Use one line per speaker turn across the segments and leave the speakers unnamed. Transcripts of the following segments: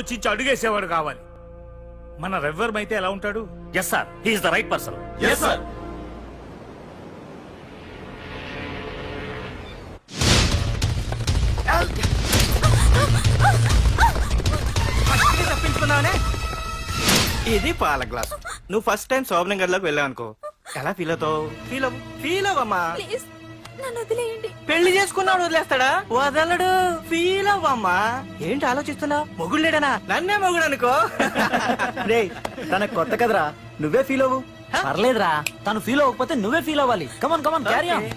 ఆలోచించి అడుగేసేవాడు కావాలి. మన రెవ్వర్ అయితే ఎలా ఉంటాడు?
Yes sir, he is the right person.
Yes sir.
తప్పించుకున్నావనే. ఇది పాల గ్లాస్. నువ్వు ఫస్ట్ టైం శోభనం గదిలోకి వెళ్ళావు అనుకో, ఎలా ఫీల్ అవుతావు? ఫీల్ అవ్వమ్మా.
ప్లీజ్ నన్ను వదిలేయండి.
పెళ్లి చేసుకున్నాడు వదిలేస్తాడా? వదలడు. ఫీల్ అవ్వమ్మా. ఏంటి ఆలోచిస్తున్నావు? మొగుడు లేడనా? నన్నే మొగుడు అనుకో.
రే తన కొత్త కదరా, నువ్వే ఫీల్ అవ్వు. పర్లేదురా, తను ఫీల్ అవ్వకపోతే నువ్వే ఫీల్ అవ్వాలి. కమాన్ కమాన్ క్యారీ ఆన్.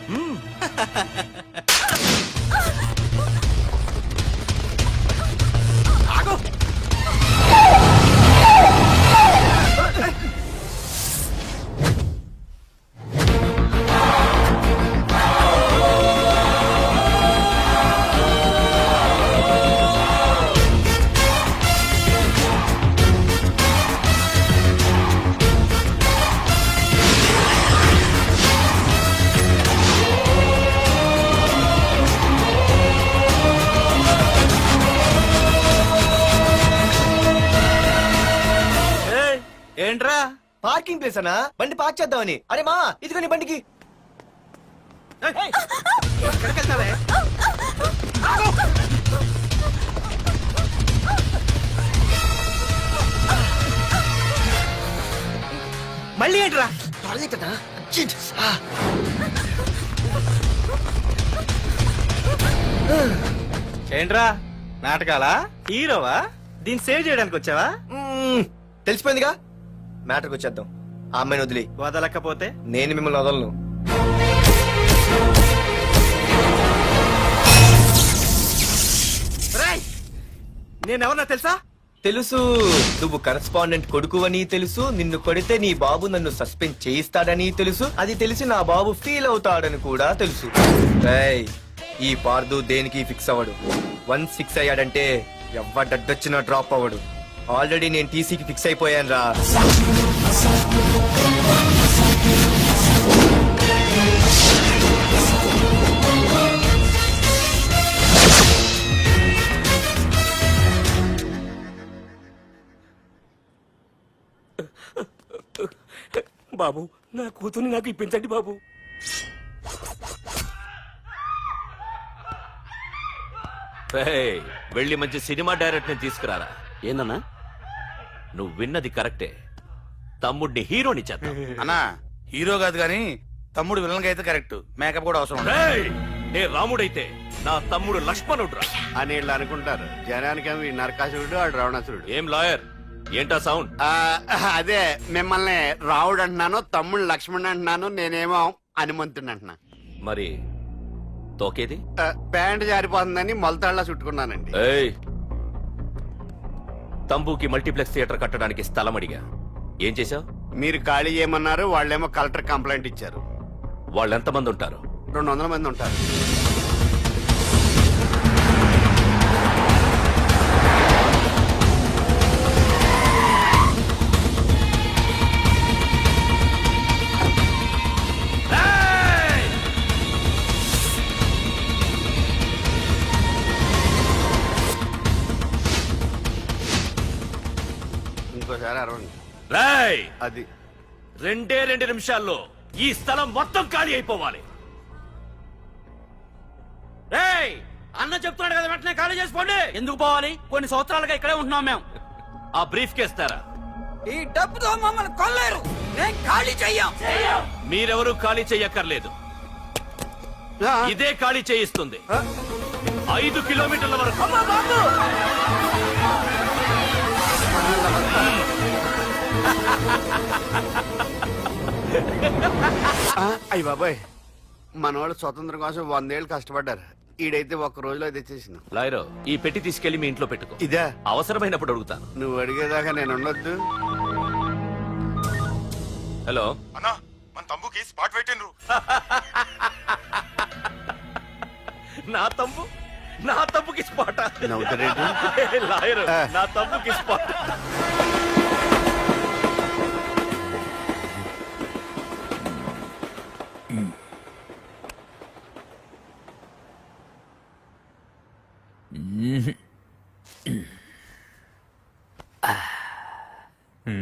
ఏంట్రా?
పార్కింగ్ ప్లేస్ అన్నా, బండి పార్క్ చేద్దామని. అరే మా ఇదిగో నీ బండికి.
ఎక్కడికి వెళ్తావే? మళ్ళీ ఏంట్రా?
టాయిలెట్
ఏంట్రా నాటకాలా? హీరోవా? దీన్ని సేవ్ చేయడానికి వచ్చావా?
తెలిసిపోయిందిగా, మ్యాటర్కి వచ్చేద్దాం. ఆ అమ్మాయిని వదిలి.
వదలకపోతే
నేను మిమ్మల్ని వదలను.
నేనెవరన్నా తెలుసా?
తెలుసు, నువ్వు కరెస్పాండెంట్ కొడుకు అని తెలుసు. నిన్ను కొడితే నీ బాబు నన్ను సస్పెండ్ చేయిస్తాడని తెలుసు. అది తెలిసి నా బాబు ఫీల్ అవుతాడని కూడా తెలుసు. రేయ్, ఈ పార్దు దేనికి ఫిక్స్ అవ్వడు. 1 ఫిక్స్ అయ్యాడంటే ఎవ్వడడ్డొచ్చినా డ్రాప్ అవ్వడు. ఆల్రెడీ నేను టీసీకి ఫిక్స్ అయిపోయాను రా.
బాబు, నా కూతుర్ని నాకు ఇప్పించండి బాబు. వెళ్ళి మంచి సినిమా డైరెక్ట్ ని తీసుకురారా. ఏందన్నా? నువ్వు విన్నది కరెక్టే. తమ్ముడిని హీరోని చేద్దాం.
అన్నా, హీరో కాదు గాని తమ్ముడు విలన్ అయితే కరెక్ట్. మేకప్ కూడా అవసరం.
నే రాముడైతే నా తమ్ముడు లక్ష్మణుడు
అని వీళ్ళు అనుకుంటారు. జనానికేమో నరకాసురుడు, ఆడు రావణాసురుడు.
ఏం లాయర్, ఏంటా సౌండ్?
అదే, మిమ్మల్ని రావుడు అంటున్నాను, తమ్ముడు లక్ష్మణ్ అంటున్నాను, నేనేమో హనుమంతుడు అంటున్నా.
మరి తోకేది?
ప్యాంట్ జారిపోతుందని మొలతాళ్ళ చుట్టుకున్నానండి.
ఏయ్, తంబుకి మల్టీప్లెక్స్ థియేటర్ కట్టడానికి స్థలం అడిగా. ఏం చేశావు?
మీరు ఖాళీ చేయమన్నారు, వాళ్ళేమో కలెక్టర్ కంప్లైంట్ ఇచ్చారు.
వాళ్ళు ఎంతమంది ఉంటారు?
200 మంది ఉంటారు. ఇంకోసారి అరవండి.
రాయ్,
అది
2 నిమిషాల్లో ఈ స్థలం మొత్తం ఖాళీ అయిపోవాలి. రేయ్, అన్న చెప్తున్నాడు కదా, వెంటనే ఖాళీ చేసుకోండి.
ఎందుకు పోవాలి? కొన్ని సంవత్సరాలుగా ఇక్కడే ఉంటున్నాం మేము.
ఆ బ్రీఫ్ కేస్తారా?
ఈ డబ్బుతో మమ్మల్ని కొల్లేరు. నేను ఖాళీ చెయ్యం.
మీరెవరూ ఖాళీ చెయ్యక్కర్లేదు, ఇదే ఖాళీ చేయిస్తుంది. 5 కిలోమీటర్ల వరకు.
అయ్య బాబాయ్, మనవాళ్ళు స్వతంత్రం కోసం 100 ఏళ్ళు కష్టపడ్డారు. ఈడైతే 1 రోజులో తెచ్చేసిన.
లాయరో, ఈ పెట్టి తీసుకెళ్లి మీ ఇంట్లో పెట్టుకో.
ఇదే
అవసరమైనప్పుడు అడుగుతాను.
నువ్వు అడిగేదాకా నేను ఉండొద్దు.
హలో
అన్నా, మన తమ్ముకి స్పాట్ పెట్టిండ్రు.
నా తమ్ముకి స్పాట్.
నవ్వుతారేంటి?
లాయరు, నా తమ్ముకి స్పాట్.
నీ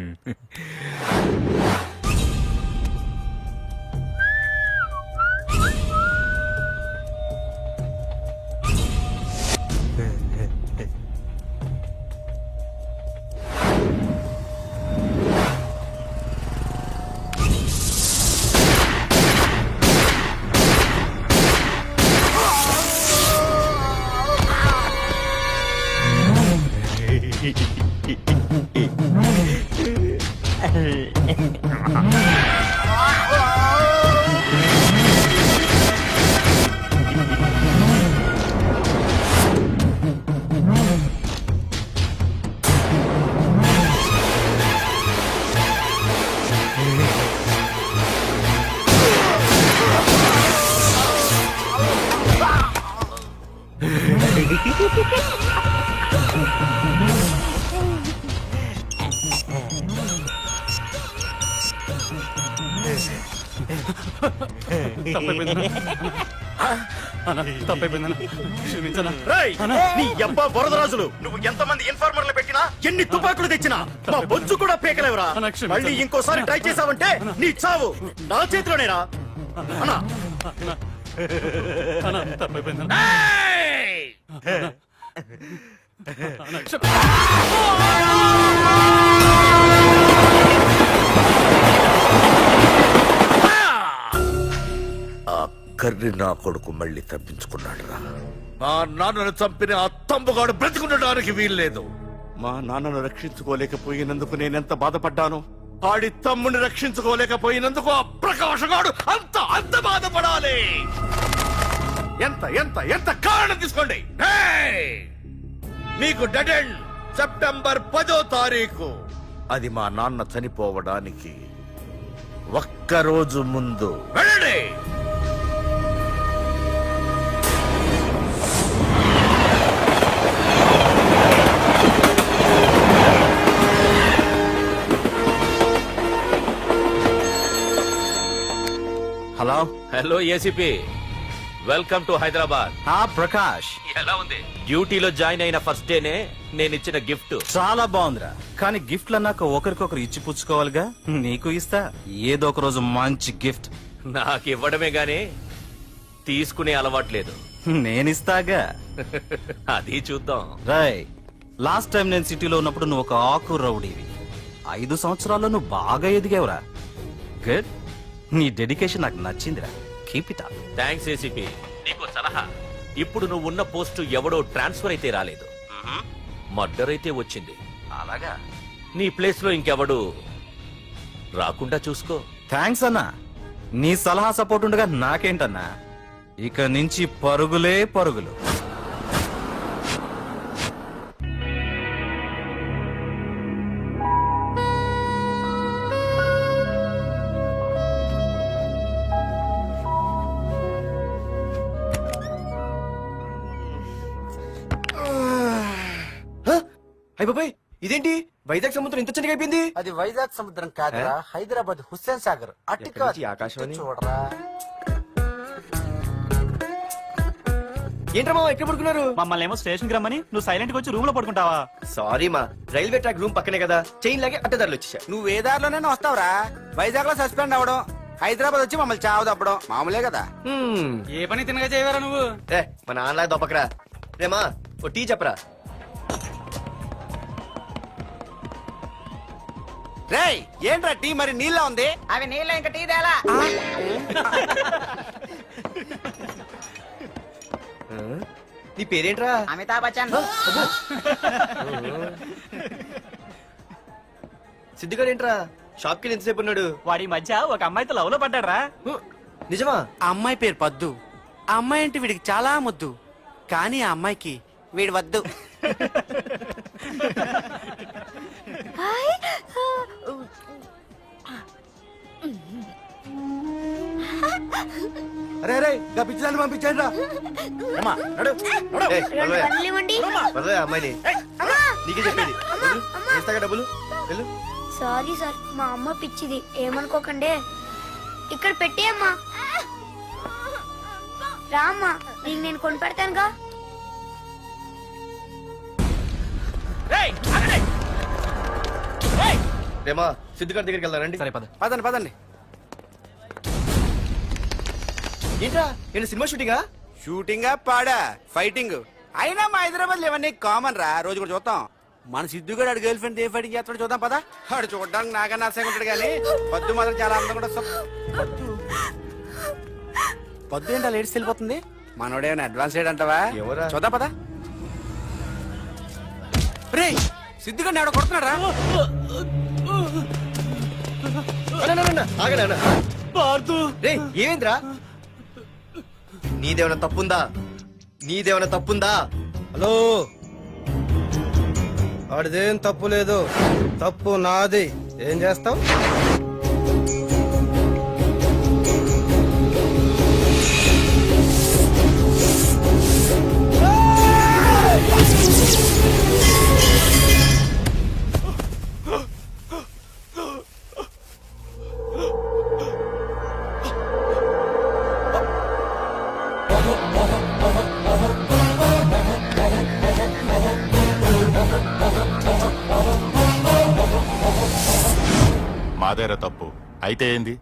అబ్బా వరదరాజులు నువ్వు ఎంతమంది ఇన్ఫార్మర్లు పెట్టినా ఎన్ని తుపాకులు తెచ్చినా మా బొచ్చు కూడా పీకలేవురా. మళ్ళీ ఇంకోసారి ట్రై చేసావంటే నీ చావు నా చేతిలోనేరా. అన్నా
కర్రి నా కొడుకు మళ్ళీ తప్పించుకున్నాడు రా. మా నాన్నను చంపిన ఆ తంబుగాడు బ్రతికుండడానికి వీల్లేదు.
మా నాన్నను రక్షించుకోలేకపోయినందుకు నేనెంత బాధపడ్డాను. ఆడి తమ్ముని రక్షించుకోలేకపోయినందుకు ఆ ప్రకాశగాడు అంత బాధపడాలి. ఎంత ఎంత ఎంత కారణం తీసుకోండి. మీకు డెడ్ ఎండ్ సెప్టెంబర్ 10వ తారీఖు. అది మా నాన్న చనిపోవడానికి ఒక్కరోజు ముందు. వెళ్ళండి.
Hello
hello ACP, welcome to Hyderabad.
Prakash
ఎలా ఉంది? డ్యూటీలో జాయిన్ అయిన ఫస్ట్ డేనే నేను ఇచ్చిన గిఫ్ట్.
చాలా బాగుందిరా. కానీ గిఫ్ట్లు అన్నాక ఒకరికొకరు ఇచ్చి పుచ్చుకోవాలిగా. నీకు ఇస్తా ఏదో ఒక రోజు మంచి గిఫ్ట్.
నాకు ఇవ్వడమే గానీ తీసుకునే అలవాట్లేదు.
నేనిస్తాగా.
అది చూద్దాం.
రాయ్, లాస్ట్ టైం నేను సిటీలో ఉన్నప్పుడు నువ్వు ఒక ఆకు రౌడీవి. 5 సంవత్సరాల్లో నువ్వు బాగా ఎదిగావురా. గుడ్. నీ డెడికేషన్ నాకు నచ్చిందిరా. Keep it up.
Thanks ACP. నీకు సలహా. ఇప్పుడు నువ్వు ఉన్న పోస్టు ఎవడో ట్రాన్స్ఫర్ అయితే రాలేదు, మర్డర్ అయితే వచ్చింది.
అలాగా?
నీ ప్లేస్ లో ఇంకెవడు రాకుండా చూసుకో.
థ్యాంక్స్ అన్నా. నీ సలహా సపోర్ట్ ఉండగా నాకేంటన్నా. ఇక నుంచి పరుగులే పరుగులు.
అయ్య బాబాయ్, ఇదేంటి వైజాగ్ సముద్రం ఇంత చిన్నగా అయిపోయింది?
అది వైజాగ్ సముద్రం కాదురా, హైదరాబాద్ హుస్సేన్ సాగర్. అట్టి
ఎక్కడి నుంచి ఆకాశవాణి?
చూడరా.
ఏంట్రా మామ ఎక్కడ పడుకున్నారు?
మమ్మల్ని ఏమో స్టేషన్ కి రమ్మని నువ్వు సైలెంట్ గా వచ్చి రూమ్ లో పడుకుంటావా?
సారీ మా, రైల్వే ట్రాక్ రూమ్ పక్కనే కదా, చైన్ లాగే అడ్డదారులు వచ్చేసా.
నువ్వు ఏ దారిలోనే వస్తావురా. వైజాగ్ లో సస్పెండ్ అవ్వడం, హైదరాబాద్ వచ్చి మమ్మల్ని చావు తప్పడం మామూలే కదా.
ఏ పని తినగా చేయవరా నువ్వు?
మా నాన్నలాగా దొప్పకరా. రేమా ఓ టీ చెప్పరా.
రేయ్, ఏంట్రా టీ మరి నీళ్ళ ఉంది?
అవి నీళ్ళ ఇంకా టీ తేలా.
నీ పేరేంట్రా?
అమితాబ్ బచ్చన్.
సిద్ధిగాడు ఏంట్రా షాప్ కి ఎంతసేపు ఉన్నాడు?
వాడి మధ్య ఒక అమ్మాయితో లవ్ లో పడ్డాడ్రా.
నిజమా?
ఆ అమ్మాయి పేరు పద్దు. ఆ అమ్మాయి అంటే వీడికి చాలా ముద్దు, కానీ ఆ అమ్మాయికి వీడు వద్దు.
అరే అరే పిచ్చిదాన్ని పంపించండి రా. అమ్మాయిని నీకే చెప్పేది. ఇస్తాగా డబ్బులు. వెళ్ళు.
సారీ సార్, మా అమ్మ పిచ్చిది, ఏమనుకోకండి. ఇక్కడ పెట్టేయమ్మా. రామ్మా, నీకు నేను కొని పెడతానుగా.
రేమా సిద్ధిగారి దగ్గరికి వెళ్దారండి.
సరే పద.
పదండి పదండి.
ఏంట్రా ఏంటి సినిమా షూటింగా?
షూటింగా పాడా ఫైటింగ్ అయినా మా హైదరాబాద్ లో ఇవన్నీ కామన్ రా, రోజు కూడా చూద్దాం. మన సిద్ధు గారు గర్ల్ ఫ్రెండ్ ఏ ఫైటింగ్ చేస్తాడో చూద్దాం పదా. వాడు చూడడానికి నాకన్నా అసహ్యంగా ఉంటాడు కానీ పద్దు మాత్రం చాలా అందంగా కూడా. పద్దు ఏంటో లేడీస్ వెళ్ళిపోతుంది. మనోడేమైనా అడ్వాన్స్ అంటావా?
ఎవరా?
చూద్దాం పదా. రే సిద్ధు గారిని ఎవడో కొడుతున్నాడు రా.
ఏమైందిరా? నీదేమైనా తప్పుందా? నీదేమైనా తప్పుందా?
హలో, ఆడిదేం తప్పు లేదు, తప్పు నాది. ఏం చేస్తావు?
మాదేరా తప్పు అయితే ఏంది?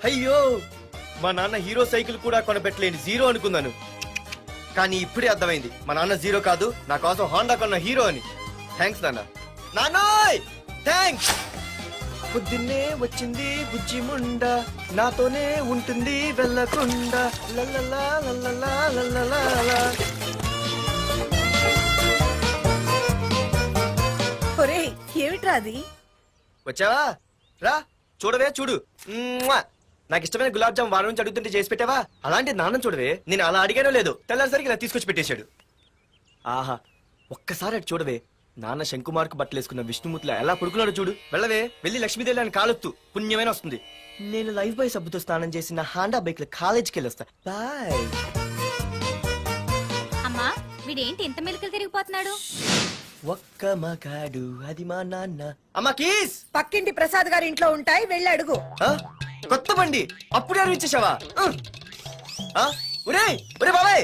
అయ్యో, మా నాన్న హీరో సైకిల్ కూడా కొనపెట్టలేని జీరో అనుకున్నాను. కానీ ఇప్పుడే అర్థమైంది, మా నాన్న జీరో కాదు, నా కోసం హోండా కొన్న హీరో అని. థ్యాంక్స్ నాన్న. నాన్నోయ్ థ్యాంక్స్. పొద్దున్నే వచ్చింది బుజ్జి ముండ, నాతోనే ఉంటుంది వెళ్ళకుండా. లల్లలా లల్లలా లల్లలా.
ఒరేయ్ ఏమిట్రా అది?
వచ్చావా? రా చూడవే, చూడు. మ్వా! నాకు ఇష్టమైన గులాబ్ జామ్ వారం నుంచి అడుగుతుంటే చేసి పెట్టావా? అలాంటి నాన్న చూడవే, నేను అలా అడిగానో లేదు, తెల్లారిసరికి ఇలా తీసుకొచ్చి పెట్టేశాడు. ఆహా, ఒక్కసారి అటు చూడవే, నాన్న శంకుమార్కు బట్టలేసుకున్న విష్ణుమూర్తిలా ఎలా పడుకున్నాడు చూడు. వెళ్ళవే, వెళ్ళి లక్ష్మీదేవి అని కాలొత్తు, పుణ్యమైన వస్తుంది. నేను లైఫ్ బాయ్ సబ్బుతో స్నానం చేసి నా హాండా బైక్ లో కాలేజీకి వెళ్ళొస్తా. బాయ్.
అమ్మా వీడేంటి ఇంత మెలికలు తిరిగిపోతున్నాడు?
ఒక్క మగాడు అది మా నాన్న. అమ్మా కీస్.
పక్కింటి ప్రసాద్ గారి ఇంట్లో ఉంటాయి, వెళ్ళి అడుగు.
ఆ? కొత్త బండి అప్పుడే ఇచ్చేసావా? ఒరే ఒరే బాబాయ్,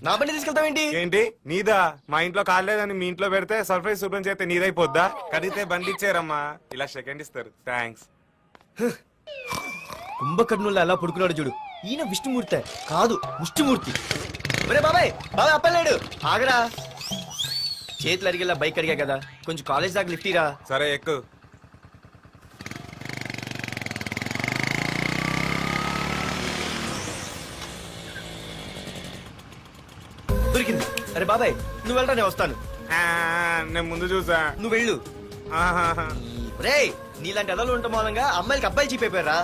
నా బండి తీసుకెళ్తావేంటి?
ఏంటి నీదా? మా ఇంట్లో కాలేదని మీ ఇంట్లో పెడితే సర్ప్రైజ్ శుభ్రం చేస్తే నీదైపోద్దా? కడిగితే బండి ఇచ్చారమ్మా, ఇలా సెకండ్ ఇస్తారు. థ్యాంక్స్.
కుంభకర్ణుల్లో ఎలా పడుకున్నాడు చూడు. ఈయన విష్ణుమూర్తి కాదు, ముష్టిమూర్తి. ఒరే బాబాయ్, బాబాయ్ అప్పలేడు, ఆగరా. చేతులు అడిగేలా బైక్ అడిగా కదా, కొంచెం కాలేజ్ దాకా లిఫ్ట్ ఇరా.
సరే ఎక్కు.
దొరికింది. అరే బాబాయ్ నువ్వు వెళ్ళరా, నేను వస్తాను.
నేను ముందు చూసా.
నువ్వు వెళ్ళు. రే నీలాంటి ఎదలు ఉండటం మూలంగా అమ్మాయిలకి అబ్బాయిలు చీపైపోయారా?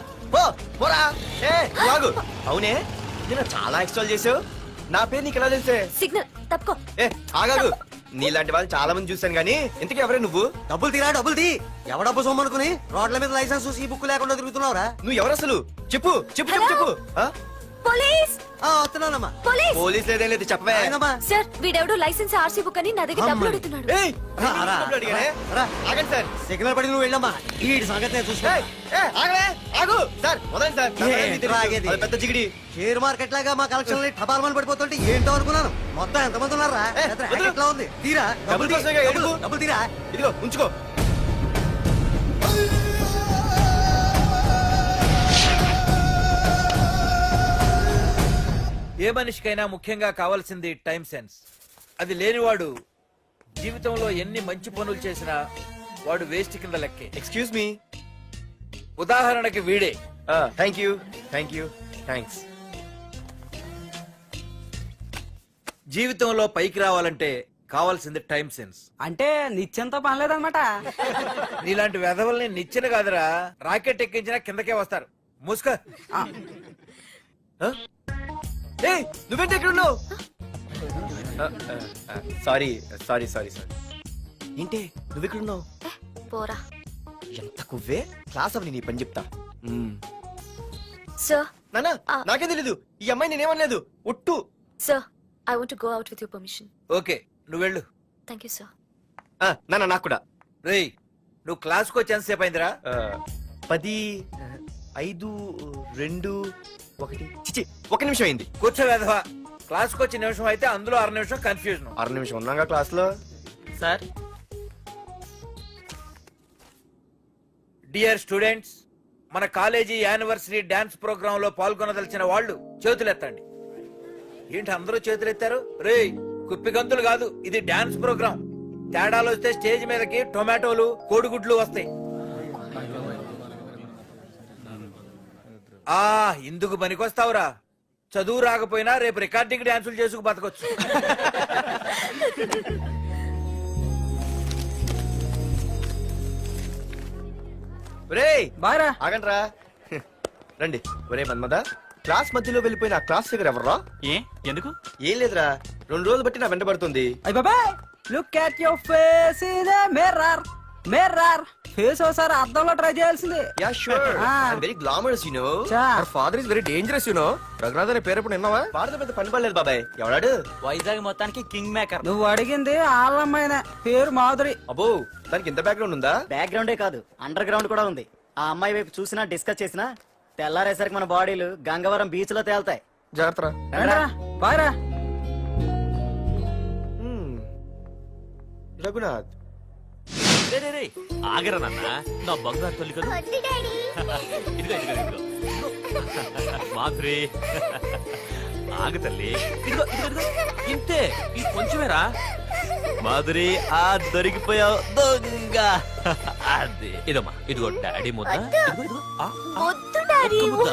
పోరా. ఏ లాగు. అవునే, నేను చాలా ఎక్స్ట్రాల్ చేసావు. నా పేరు నీకు ఎలా తెలిసే?
సిగ్నల్ తప్పుకో.
ఏ ఆగాగు, నీలాంటి వాళ్ళు చాలా మంది చూశాను గానీ ఇంతకీ ఎవరే నువ్వు?
డబ్బులు తీరా, డబ్బులు తీ. ఎవడబ్బు సొమ్మనుకుని రోడ్ల మీద లైసెన్స్ ఈ బుక్ లేకుండా తిరుగుతున్నావురా?
నువ్వు ఎవరు అసలు? చెప్పు చెప్పు చెప్పు చెప్పు.
పోలీస్
వస్తున్నానమ్మా.
పోలీస్
పోలీస్ లేదేం లేదు, చెప్పవే.
సార్ వీడెవడో లైసెన్స్ ఆర్సీ బుక్ అని నా దగ్గర డబ్బులు అడుగుతున్నాడు.
ఏయ్, డబ్బులు అడిగానే? ఆగండి సార్.
సిగ్నల్ పడి నువ్వు వెళ్ళమ్మా, ఈ సంగతి నేను చూసుకో.
ఏయ్, ఏ, ఆగవే, ఆగు. సార్ వదండి సార్, నా
ఏ,
మీద
ఆగేది.
అది పెద్ద జిగిడి.
షేర్ మార్కెట్ లాగా మా కలెక్షన్ టపాల్మని పడిపోతుంటే ఏంటో అనుకున్నాను. మొత్తం ఎంతమంది ఉన్నారా?
ఏ, వద్దు.
ఎట్లా ఉంది? తీరా
డబ్బులు కోసమేగా ఏడుపు.
డబ్బులు తీరా.
ఇదిగో ఉంచుకో.
ఏ మనిషికైనా ముఖ్యంగా కావాల్సింది టైం సెన్స్. అది లేనివాడు జీవితంలో ఎన్ని మంచి పనులు చేసినా వాడు వేస్ట్ కింద లెక్కే.
Excuse me.
ఉదాహరణకి వీడే.
Thank you thanks.
జీవితంలో పైకి రావాలంటే కావాల్సింది టైం సెన్స్.
అంటే నిత్యంతో పనిలేదన్నమాట.
నీలాంటి వెధవల్ని నిచ్చెన కాదురా, రాకెట్ ఎక్కించినా కిందకే వస్తారు. ముసుక.
నువ్వేంటి ఎక్కడ ఉన్నావు? Sorry sorry sorry sorry. ఏంటి నువ్వు ఎక్కడ ఉన్నావు?
పోరా
ఎంత కువ్వే. క్లాస్ అవని నీ పని చెప్తా.
సార్.
నానా నాకేం తెలీదు. ఈ అమ్మాయి నేనేమనలేదు. ఒట్టు.
Sir, I want to go out with your permission.
Okay, నువ్వు వెళ్ళు.
Thank you sir.
నానా నాకు కూడా.
రేయ్, నువ్వు క్లాస్కి వచ్చి ఎంతసేపు అయిందిరా?
10, 5, 2, 1 చిచి 1 నిమిషం అయింది.
కూర్చో వెధవా. క్లాస్కి వచ్చి నిమిషం అయితే అందులో 6 నిమిషం కన్ఫ్యూజన్.
6 నిమిషం ఉన్నాగా క్లాస్ లో.
సార్,
డియర్ స్టూడెంట్స్, మన కాలేజీ యానివర్సరీ డాన్స్ ప్రోగ్రామ్ లో పాల్గొనదలిచిన వాళ్ళు చేతులెత్తండి. ఏంటి అందరూ చేతులెత్తారు? రేయ్, కుప్పి గంతులు కాదు, ఇది డాన్స్ ప్రోగ్రామ్. తేడాలు వస్తే స్టేజ్ మీదకి టొమాటోలు, కోడిగుడ్లు వస్తాయి. ఇందుకు పనికొస్తావురా. చదువు రాకపోయినా రేపు రికార్డింగ్ డాన్సులు చేసుకు బతకొచ్చు.
ఒరేయ్
బాయ్రా.
ఆగండ్రా. రండి. ఒరే మన్మద, క్లాస్ మధ్యలో వెళ్ళిపోయిన ఆ క్లాస్ ఫిగర్ ఎవర్రా?
ఎందుకు?
ఏం లేదురా, 2 రోజులు బట్టి నా వెంట పడుతుంది.
అయ్ బాబాయ్, look at your face in the mirror. Mirror face ఒకసారి అద్దంలో ట్రై చేయాల్సింది.
Yeah sure. I'm very glamorous you know.
Our
father is very dangerous you know. Raghunath అనే పేరు ఎప్పుడు విన్నావా? భారత పెద్ద పని పడలేదు బాబాయ్. ఎవడాడు?
వైజాగ్ మొత్తానికి కింగ్ మేకర్. నువ్వు అడిగింది ఆళ్ళమ్మాయిన పేరు మాధురి.
అబ్బో, దానికి ఇంత బ్యాక్గ్రౌండ్ ఉందా?
బ్యాక్గ్రౌండే కాదు, అండర్ గ్రౌండ్ కూడా ఉంది. ఆ అమ్మాయి వైపు చూసినా డిస్కస్ చేసినా తెల్లారేసరికి మన బాడీలు గంగవరం బీచ్ లో తేలుతాయి.
జాగ్రత్త.
బాయ్రా.
రఘునాథ్
ఆగరా నాన్న, నా బంగారు తల్లి కదా. ఇదిగో ఇదిగో ఇదిగో మాధురి, ఆగ తల్లి. ఇదిగో ఇదిగో ఇదిగో, ఇంతే, ఇది కొంచెమేరా. మాధురి, దొరికిపోయావు దొంగ. అది ఇదమ్మా, ఇదిగో డాడీ ముద్ద. ఇదిగో ఇదిగో,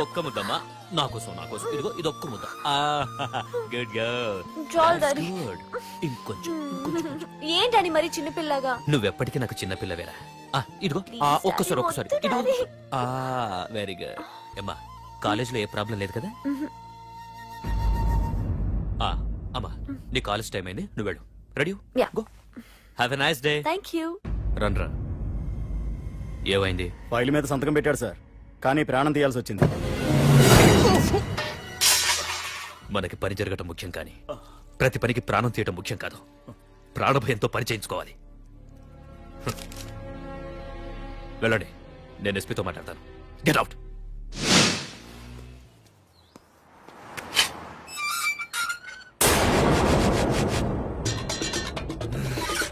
ఒక్క ముద్దమ్మా, నా కోసం నా కోసం. ఇదిగో ఇదొక్క ముద్ద. Good good. ఇంకొంచెం.
ఏంటని మరి చిన్నపిల్లగా?
నువ్వెప్పటికీ నాకు చిన్నపిల్లవేరా. ఇదిగో ఒక్కసారి ఒక్కసారి. ఇదిగో వెరీ గుడ్. అమ్మా, కాలేజీలో ఏ ప్రాబ్లం లేదు కదా? అమ్మా, నీ కాలేజ్ టైం అయింది, నువ్వు వెళ్ళు. Ready? Go. Have a nice day.
Thank you.
Run రా. ఏమైంది?
ఫైల్ మీద సంతకం పెట్టాడు సార్, కానీ ప్రాణం తీయాల్సి వచ్చింది.
మనకి పని జరగటం ముఖ్యం, కానీ ప్రతి పనికి ప్రాణం తీయటం ముఖ్యం కాదు. ప్రాణభయంతో పని చేయించుకోవాలి. వెళ్ళండి, నేను ఎస్పీతో మాట్లాడతాను. Get out.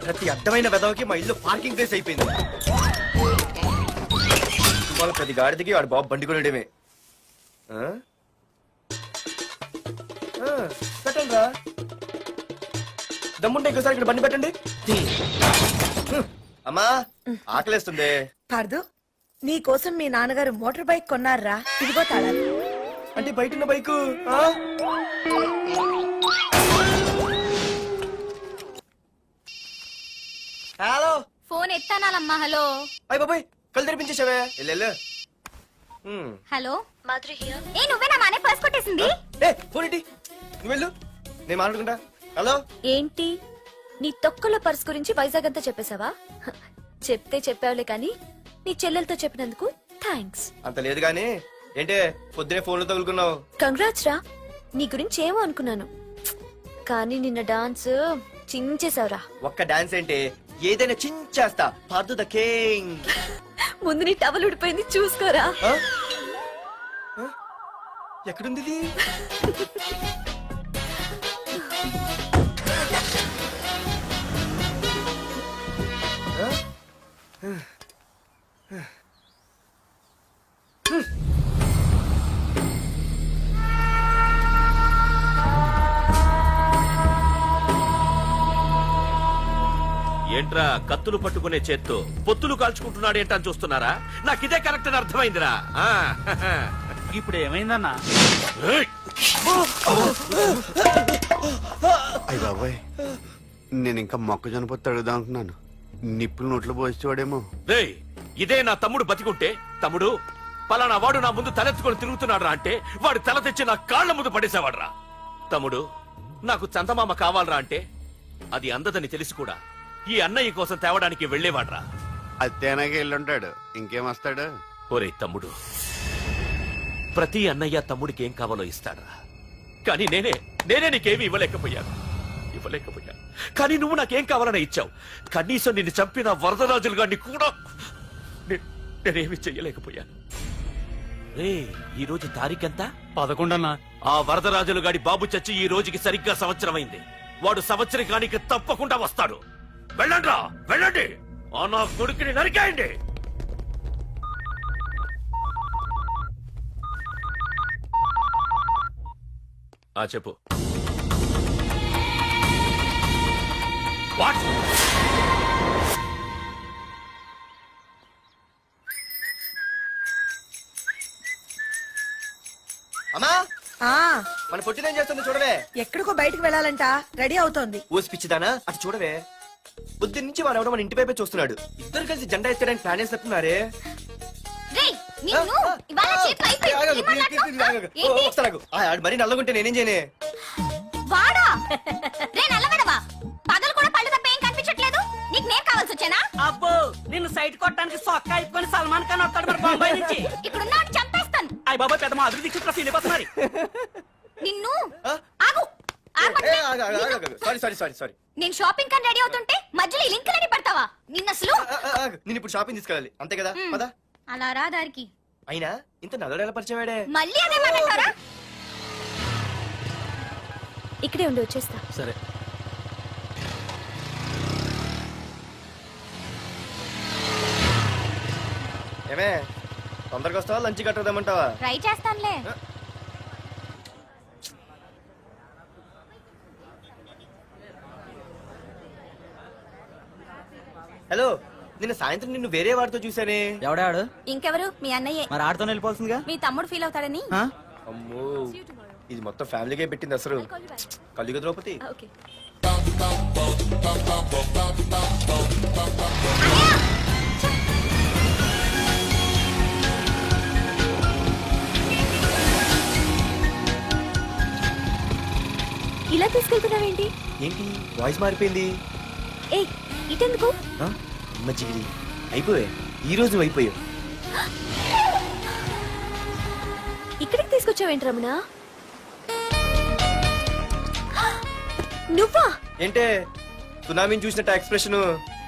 ప్రతి అడ్డమైన వెదవకి మా ఇల్లు పార్కింగ్ ప్లేస్ అయిపోయింది. వాళ్ళ ప్రతి గాడిదకి వాడు బాబు బండి కొనడమే. పెట్టండి రా, దమ్ముంటే ఇంకోసారి ఇక్కడ బండి పెట్టండి. అమ్మా, ఆకలేస్తుంది.
పార్దు, నీ కోసం మీ నాన్నగారు మోటార్ బైక్ కొన్నారా? ఇదిగో తాళాలు.
అంటే బయట ఉన్న బైకు. హలో,
ఫోన్ ఎత్తానాలమ్మా. హలో.
అయ్య బాబాయ్, కళ్ళు తెరిపించేసావే. వెళ్ళు.
Hello, Madhuri here. ఏ నువ్వేనా మానే పర్స్ కొట్టేసింది?
ఫోన్ ఏంటి? నువ్వు వెళ్ళు, నేను మాట్లాడుకుంటా. హలో.
ఏంటి, నీ తొక్కల పర్స్ గురించి వైజాగ్ అంతా చెప్పేశావా? చెప్తే చెప్పావులే కానీ నీ చెల్లెలతో చెప్పినందుకు థ్యాంక్స్.
అంత లేదు గానీ ఏంటే పొద్దునే ఫోన్లో తగులుకున్నావు?
కంగ్రాట్స్ రా, నీ గురించి ఏమో అనుకున్నాను, కానీ నిన్న డాన్స్ చించేశావురా.
ఒక్క డాన్స్ ఏంటి, ఏదైనా చించేస్తా. Pardhu the king.
ముందు నీ టవల్ ఉడిపోయింది, చూసుకోరా.
ఎక్కడుంది ఇది?
ఏంట్రా కత్తులు పట్టుకునే చేత్తో పొత్తులు కాల్చుకుంటున్నాడు ఏంటని చూస్తున్నారా? నాకిదే కరెక్ట్ అని అర్థమైందిరా.
ఇప్పుడు ఏమైందన్నా?
ఏయ్!
అయ్య బాబాయ్ నేను ఇంకా మొక్కజొన్న పొత్తు అడుగుదాం అనుకున్నాను. నిప్పులు నోట్లో పోసేవాడేమో.
రేయ్ ఇదే నా తమ్ముడు బతికుంటే, తమ్ముడు పలానా వాడు నా ముందు తలెత్తుకొని తిరుగుతున్నాడు అంటే వాడు తల తెచ్చి నా కాళ్ల ముందు పడేసేవాడ్రా. తమ్ముడు నాకు చందమామ కావాలరా అంటే అది అందదని తెలిసి కూడా ఈ అన్నయ్య కోసం తేవడానికి వెళ్లేవాడ్రా.
అత్తేనాగే వెళ్ళుంటాడు, ఇంకేం వస్తాడు?
ఒరే తమ్ముడు, ప్రతి అన్నయ్య తమ్ముడికి ఏం కావాలో ఇస్తాడ్రా. కానీ నేనే నీకేమీ ఇవ్వలేకపోయాను. కానీ నువ్వు నాకేం కావాలని ఇచ్చావు. కనీసం నిన్ను చంపిన వరదరాజులు గారిని కూడా నేనేమి చెయ్యలేకపోయాను. రే ఈ రోజు తారీఖెంత?
11 అన్నా.
ఆ వరదరాజులు గాడి బాబు చచ్చి ఈ రోజుకి సరిగ్గా సంవత్సరమైంది. వాడు సంవత్సరానికి తప్పకుండా వస్తాడు. వెళ్ళండ్రా, వెళ్ళండి. ఆ నా కొడుకుని నరికేయండి. చెప్పు. వాట్?
అమ్మా
ఆ
మన పొట్టినేం చేస్తుంది చూడవే.
ఎక్కడికో బయటికి వెళ్ళాలంట, రెడీ అవుతోంది.
ఊసి పిచ్చిదానా అటు చూడవే. పొద్దు నుంచి వాడు ఎవడో మన ఇంటి వైపే చూస్తున్నాడు. ఇద్దరు కలిసి జెండా ఎత్తడానికి ప్లాన్ వేస్తున్నారే. మరి నల్లగుంటే నేనేం చేయనే?
వాడా రే నల్లబడవా, పగలు కూడా పళ్ళు తప్ప ఏం కనిపించట్లేదు. నీకు నేను కావాల్సి వచ్చానా?
అబ్బో నిన్ను సైట్ కొట్టడానికి సొక్క అయిపోయి సల్మాన్ ఖాన్ వస్తాడు మరి బొంబాయి నుంచి.
ఇక్కడ ఉన్న చంపేస్తాను.
అయ్య బాబా పెద్ద మా అభివృద్ధి చుట్టూ ఫీల్ అయిపోతున్నారు.
నిన్ను ఆగు.
సారీ
నేను షాపింగ్ కని రెడీ అవుతుంటే మధ్యలో ఈ లింకులని పెడతావా? నిన్న అసలు
నేను ఇప్పుడు షాపింగ్ తీసుకెళ్ళాలి అంతే కదా. పదా
అలా రా దారికి.
అయినా ఇంత నల్లడు ఎలా పరిచయం వాడే?
మళ్ళీ అదే మాట్లాడతారా? ఇక్కడే ఉండి వచ్చేస్తా.
సరే.
ఏమే తొందరగా వస్తావా, లంచ్ కట్టదామంటావా?
ట్రై చేస్తానులే.
హలో, నిన్న సాయంత్రం నిన్ను వేరే వాడితో చూసానే.
ఎవడాడు?
ఇంకెవరు? మీ అన్నయ్యే.
మరి ఆడుతో వెళ్ళిపోతుందిగా.
మీ తమ్ముడు ఫీల్ అవుతాడని.
అమ్మో ఇది మొత్తం ఫ్యామిలీకే పెట్టింది అసలు. కలియుగ ద్రౌపది.
ఓకే. ఇలా తీసుకెళ్తున్నావేంటి?
ఏంటి వాయిస్ మారిపోయింది?
ఏ ఇటెందుకు?
మజ్జిగిరి అయిపోయా, ఈ రోజు అయిపోయావు.
ఇక్కడికి తీసుకొచ్చావేంటి రమణ? నువ్వా?
ఏంటే సునామీని చూసినట్టు ఎక్స్ప్రెషన్.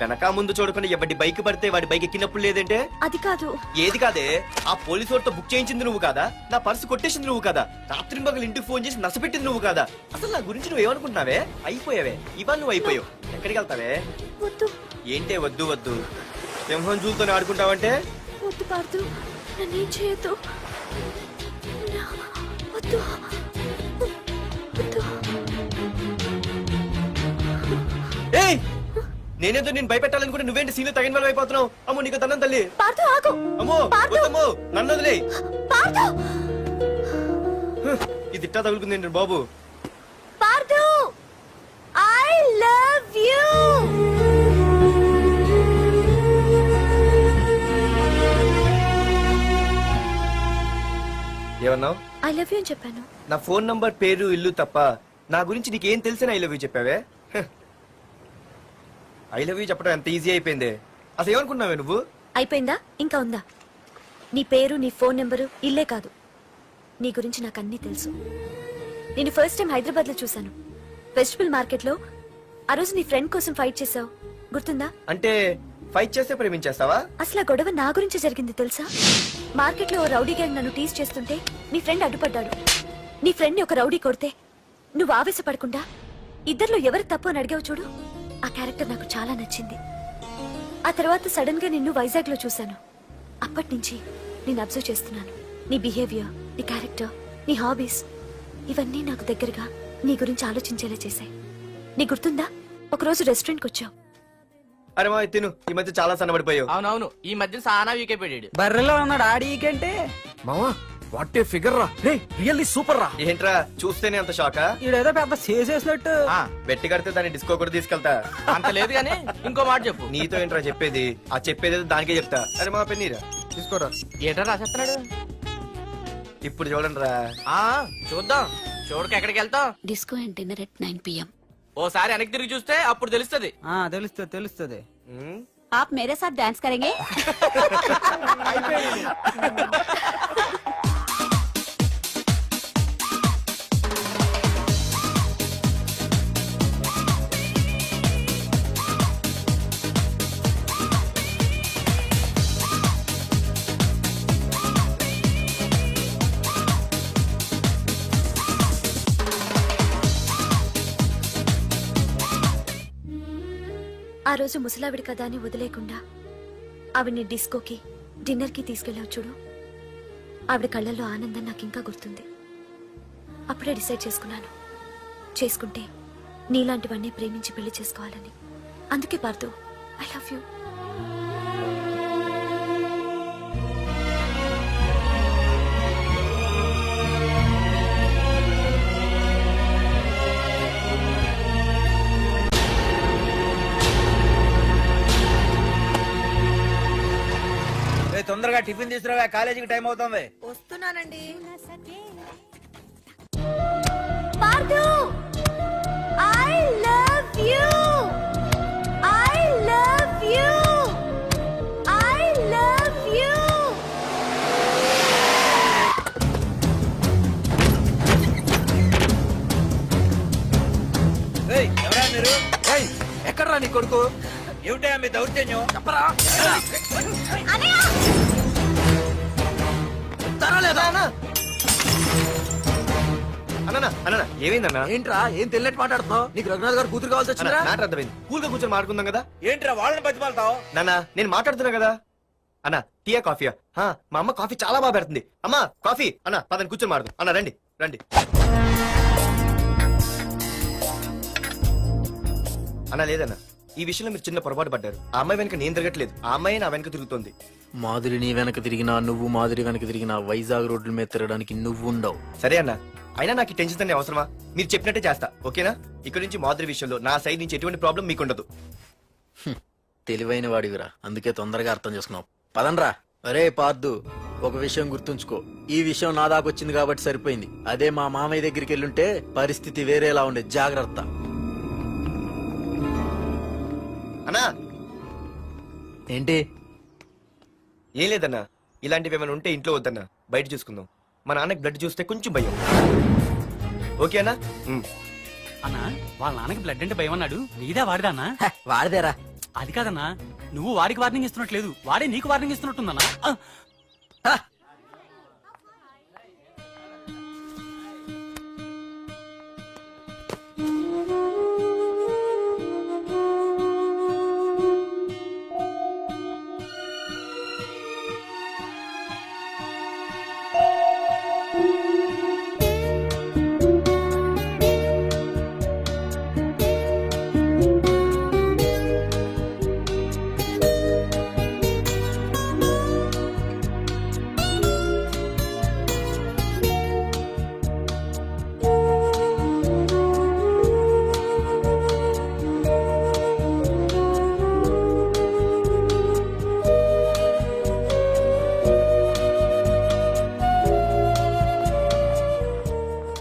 వెనక ముందు చూడకుండా ఎవడి బైక్ పడితే వాడి బైక్ ఎక్కినప్పుడు లేదంటే?
అది కాదు.
ఏది కాదే? ఆ పోలీసు వాడితో బుక్ చేయించింది నువ్వు కాదా? నా పర్సు కొట్టేసింది నువ్వు కాదా? రాత్రి మగలు ఇంటికి ఫోన్ చేసి నసపెట్టింది నువ్వు కాదా? అసలు నా గురించి నువ్వు ఏమనుకుంటున్నావే? అయిపోయావే, ఇవాళ నువ్వు అయిపోయావు. ఎక్కడికి వెళ్తావే?
వద్దు.
ఏంటే వద్దు వద్దు? సింహం జూలతో ఆడుకుంటావంటే?
వద్దు పార్దు, నన్నేం చేయొద్దు. వద్దు వద్దు.
ఏయ్ నేనేదో నేను భయపెట్టాలనుకుంటే నువ్వేంటి సీన్లో తగిన వాళ్ళు అయిపోతున్నావు? అమ్మో నీకు దండం తల్లి.
పార్దు ఆగు.
అమ్మో వద్దమ్మో, నన్ను వదిలే.
పార్దు
ఇది ఇట్టా తగులుకుంది ఏంటి బాబు?
Pardhu I love you.
ఏమన్నావు?
ఐ లవ్ యూ అని చెప్పాను.
నా ఫోన్ నంబర్, పేరు, ఇల్లు తప్ప నా గురించి నీకేం తెలిసిన ఐ లవ్ యూ చెప్పావే? ఐ లవ్ యూ చెప్పడం ఎంత ఈజీ అయిపోయిందే. అసలు ఏమనుకున్నావే నువ్వు?
అయిపోయిందా? ఇంకా ఉందా? నీ పేరు, నీ ఫోన్ నెంబరు, ఇల్లే కాదు, నీ గురించి నాకు అన్నీ తెలుసు. నేను ఫస్ట్ టైం హైదరాబాద్ లో చూశాను, వెజిటబుల్ మార్కెట్ లో. ఆ రోజు నీ ఫ్రెండ్ కోసం ఫైట్ చేసావు, గుర్తుందా?
అంటే ఫైట్ చేస్తే ప్రేమించేస్తావా?
అసలు ఆ గొడవ నా గురించి జరిగింది తెలుసా? మార్కెట్ లో ఓ రౌడీ గ్యాంగ్ నన్ను టీజ్ చేస్తుంటే నీ ఫ్రెండ్ అడ్డుపడ్డాడు. నీ ఫ్రెండ్ ని ఒక రౌడీ కొడితే నువ్వు ఆవేశపడకుండా ఇద్దర్లో ఎవరు తప్పు అని అడిగావు చూడు, ఆ క్యారెక్టర్ నాకు చాలా నచ్చింది. ఆ తర్వాత సడన్ గా నిన్ను వైజాగ్ లో చూశాను. అప్పటి నుంచి నేను అబ్జర్వ్ చేస్తున్నాను. నీ బిహేవియర్, నీ క్యారెక్టర్, నీ హాబీస్, ఇవన్నీ నాకు దగ్గరగా నీ గురించి ఆలోచించేలా చేశాయి. నీ గుర్తుందా, ఒకరోజు రెస్టారెంట్ కి వచ్చావు.
అరే మా తిను, ఈ మధ్య చాలా సన్నబడిపోయావు.
అవునవును, ఈ మధ్య సానా వీకే పెట్టాడు. బర్రెలో ఉన్నాడు ఆడి కంటే.
మావా
వాట్ ఏ ఫిగర్ రా రే రియల్లీ సూపర్ రా.
ఏంట్రా చూస్తేనే అంత షాకా?
ఈడేదో పెద్ద చేసేసినట్టు.
బెట్టి కడితే దాన్ని డిస్కో కూడా తీసుకెళ్తా.
అంత లేదు కానీ ఇంకో మాట చెప్పు.
నీతో ఏంట్రా చెప్పేది? ఆ చెప్పేది దానికే చెప్తా. అరే మా పెన్నీరా తీసుకోరా.
ఏటా రాసేస్తున్నాడు?
ఇప్పుడు చూడండి రా.
చూద్దాం. చూడక ఎక్కడికి వెళ్తాం?
Disco and dinner at 9 PM.
ఓసారి వెనక్కి తిరిగి చూస్తే అప్పుడు తెలుస్తుంది. తెలుస్తుంది.
आप मेरे साथ डांस करेंगे? ఆ రోజు ముసలావిడి కదా అని వదిలేకుండా ఆవిడ్ని డిస్కోకి డిన్నర్కి తీసుకెళ్ళావు చూడు. ఆవిడ కళ్ళల్లో ఆనందం నాకు ఇంకా గుర్తుంది. అప్పుడే డిసైడ్ చేసుకుంటే నీలాంటివన్నీ ప్రేమించి పెళ్లి చేసుకోవాలని. అందుకే పార్థు, ఐ లవ్ యూ.
తొందరగా టిఫిన్ తీసుకురా, కాలేజీకి టైం అవుతుంది.
వస్తున్నానండి.
Partha, I love you. I love you. I love you.
ఎవరా మీరు?
ఎక్కడరా నీ కొడుకు?
ఏమిటా మీ దౌర్జన్యం?
చెప్పరా.
అన్న ఏమైందన్నా?
ఏంట్రా ఏం తెలియట్టు మాట్లాడుతున్నావు? నీకు రఘునాథ్ గారు కూతురు కావాల్సి వచ్చిందా?
మ్యాటర్ అర్థమైంది. కూల్ గా కూర్చొని మాట్లాడుకుందాం కదా.
ఏంట్రా వాళ్ళని బతిమాలతావు?
నాన్న నేను మాట్లాడుతున్నా కదా. అన్న టీయా కాఫీయా? మా అమ్మ కాఫీ చాలా బాగా పెడుతుంది. అమ్మా కాఫీ. అన్న పదని కూర్చొని మాడదు. అన్న రండి రండి. అన్న లేదన్న, ఈ విషయంలో మీరు చిన్న పొరపాటు పడ్డారు. ఆ అమ్మాయి వెనక నేను తిరగట్లేదు, ఆ అమ్మాయి నా వెనక తిరుగుతోంది.
మాధురి నీ వెనక తిరిగినా, నువ్వు మాధురి వెనక తిరిగినా వైజాగ్ రోడ్ల మీద తిరగడానికి నువ్వు ఉండవు.
సరే అన్న, అయినా నాకు ఈ టెన్షన్ అనే అవసరమా? మీరు చెప్పినట్టే చేస్తా, ఓకేనా? ఇక్కడ నుంచి మాధురి విషయంలో నా సైడ్ నుంచి ఎటువంటి ప్రాబ్లం మీకు ఉండదు.
తెలివైన వాడివిరా, అందుకే తొందరగా అర్థం చేసుకున్నావు. పదండ్రా. అరే పార్దు, ఒక విషయం గుర్తుంచుకో. ఈ విషయం నా దాకొచ్చింది కాబట్టి సరిపోయింది. అదే మా మామయ్య దగ్గరికి వెళ్ళుంటే పరిస్థితి వేరేలా ఉండేది. జాగ్రత్త.
అన్నా
ఏంటి?
ఏం లేదన్నా, ఇలాంటివి ఏమైనా ఉంటే ఇంట్లో వద్దన్నా, బయట చూసుకుందాం. మా నాన్నకి బ్లడ్ చూస్తే కొంచెం భయం. ఓకే అన్నా?
అన్నా వాళ్ళ నాన్నకి బ్లడ్ అంటే భయం అన్నాడు. నీదా వాడిదా అన్నా?
వాడిదేరా.
అది కాదన్నా, నువ్వు వాడికి వార్నింగ్ ఇస్తున్నట్లేదు, వాడే నీకు వార్నింగ్ ఇస్తున్నట్టుందన్నా.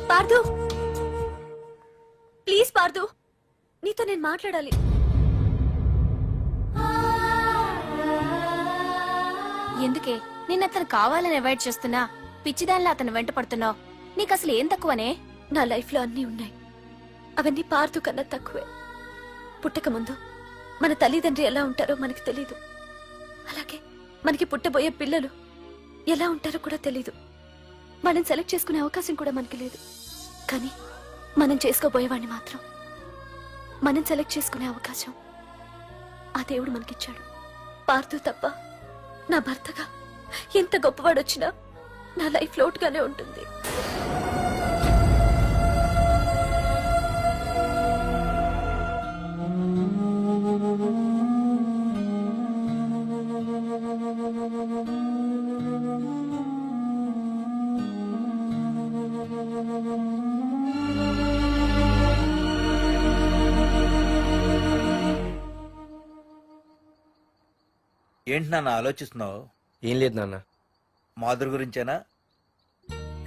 పార్థు, ప్లీజ్ పార్థు, నీతో నేను మాట్లాడాలి.
ఎందుకే నిన్న అతను కావాలని అవాయిడ్ చేస్తున్నా, పిచ్చిదానిలో అతను వెంట పడుతున్నావు? నీకు అసలు ఏం తక్కువనే?
నా లైఫ్ లో అన్నీ ఉన్నాయి, అవన్నీ పార్థు కన్నా తక్కువే. పుట్టక ముందు మన తల్లిదండ్రి ఎలా ఉంటారో మనకి తెలీదు. అలాగే మనకి పుట్టబోయే పిల్లలు ఎలా ఉంటారో కూడా తెలీదు. మనం సెలెక్ట్ చేసుకునే అవకాశం కూడా మనకి లేదు. కానీ మనం చేసుకోబోయేవాడిని మాత్రం మనం సెలెక్ట్ చేసుకునే అవకాశం ఆ దేవుడు మనకిచ్చాడు. పార్థు తప్ప నా భర్తగా ఎంత గొప్పవాడొచ్చినా నా లైఫ్ లోటుగానే ఉంటుంది.
ఏంటి నాన్న ఆలోచిస్తున్నావు?
ఏం లేదు నాన్న.
మాధురి గురించేనా?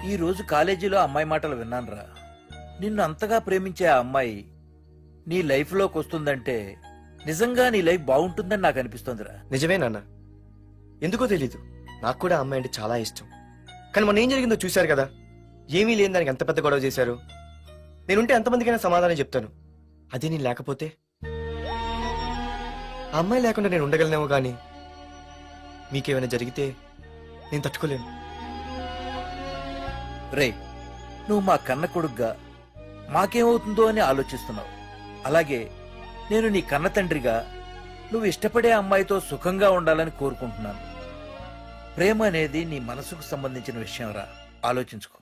ఈ రోజు కాలేజీలో అమ్మాయి మాటలు విన్నానురా. నిన్ను అంతగా ప్రేమించే ఆ అమ్మాయి నీ లైఫ్ లోకి వస్తుందంటే నిజంగా నీ లైఫ్ బాగుంటుందని నాకు అనిపిస్తోందిరా.
నిజమే నాన్న. ఎందుకో తెలీదు, నాకు కూడా ఆ అమ్మాయి అంటే చాలా ఇష్టం. కానీ మొన్న ఏం జరిగిందో చూశారు కదా. ఏమీ లేని దానికి ఎంత పెద్ద గొడవ చేశారు. నేనుంటే ఎంతమందికైనా సమాధానం చెప్తాను. అదే నేను లేకపోతే ఆ అమ్మాయి లేకుండా నేను ఉండగలనేమో కానీ మీకేమైనా జరిగితే నేను తట్టుకోలేను.
రేయ్, నువ్వు మా కన్న కొడుగ్గా మాకేమవుతుందో అని ఆలోచిస్తున్నావు. అలాగే నేను నీ కన్న తండ్రిగా నువ్వు ఇష్టపడే అమ్మాయితో సుఖంగా ఉండాలని కోరుకుంటున్నాను. ప్రేమ అనేది నీ మనసుకు సంబంధించిన విషయం రా, ఆలోచించుకో.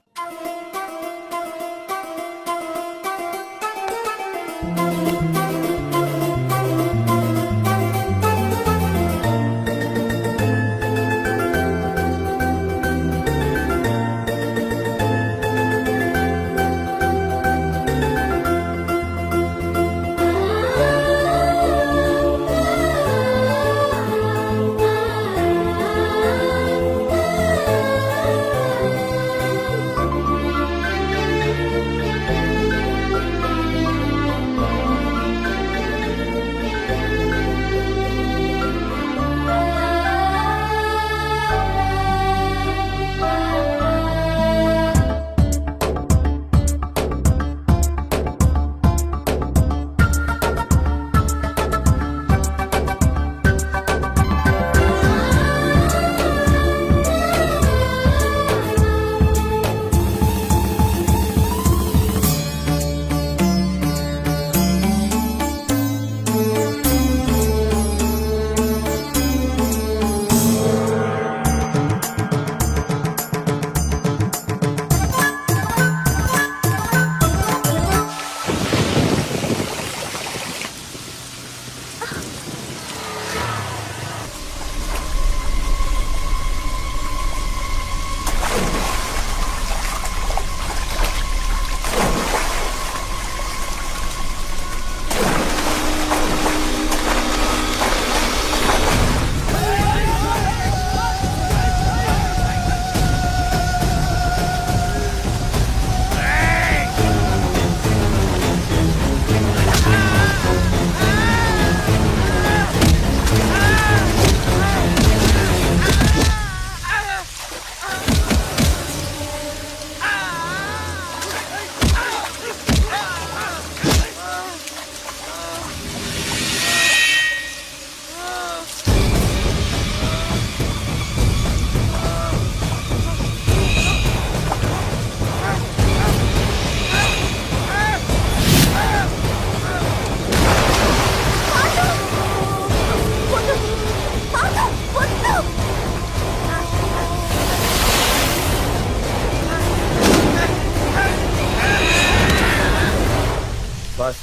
బాస్,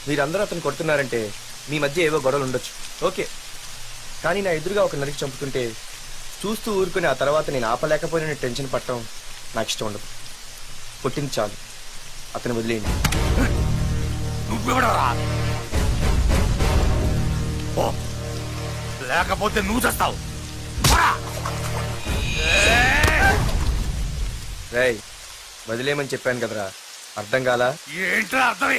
మీరందరూ అతను కొడుతున్నారంటే మీ మధ్య ఏవో గొడవలు ఉండొచ్చు, ఓకే. కానీ నా ఎదురుగా ఒక నరికి చంపుతుంటే చూస్తూ ఊరుకుని ఆ తర్వాత నేను ఆపలేకపోయిన టెన్షన్ పట్టడం నాకు ఇష్టం ఉండదు. కొట్టింది చాలు, అతను వదిలేయండి.
లేకపోతే నువ్వు చేస్తావు.
రేయ్, వదిలేయమని చెప్పాను కదరా, అర్థం కాలా?
ఏంట్రా అర్థం?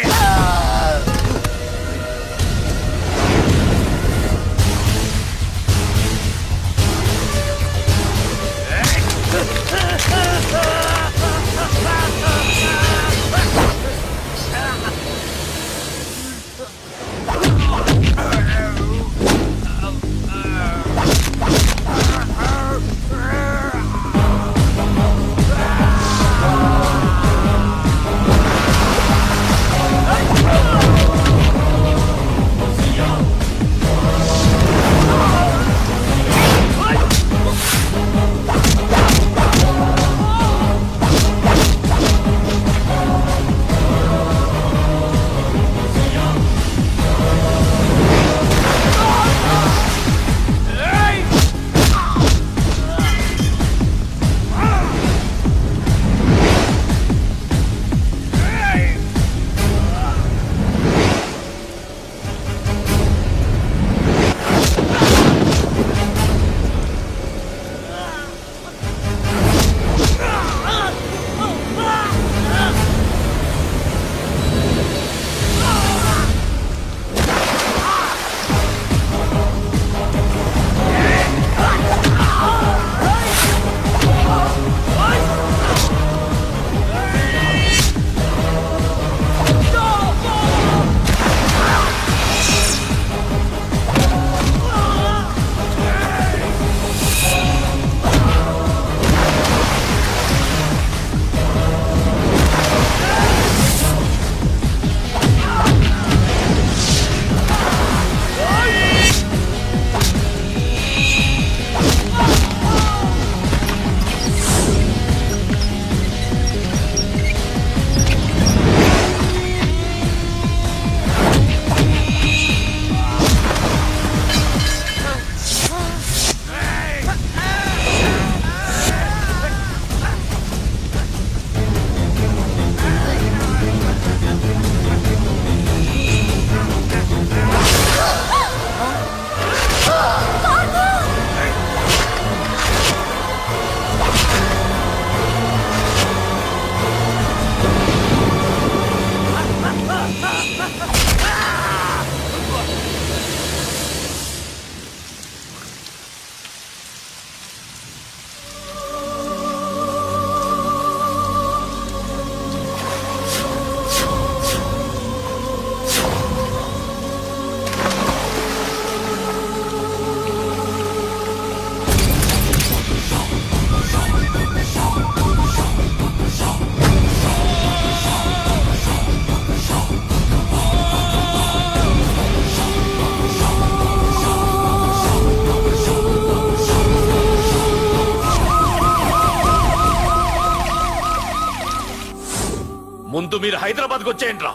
Oh!
ముందు మీరు హైదరాబాద్కి వచ్చేయండి రా.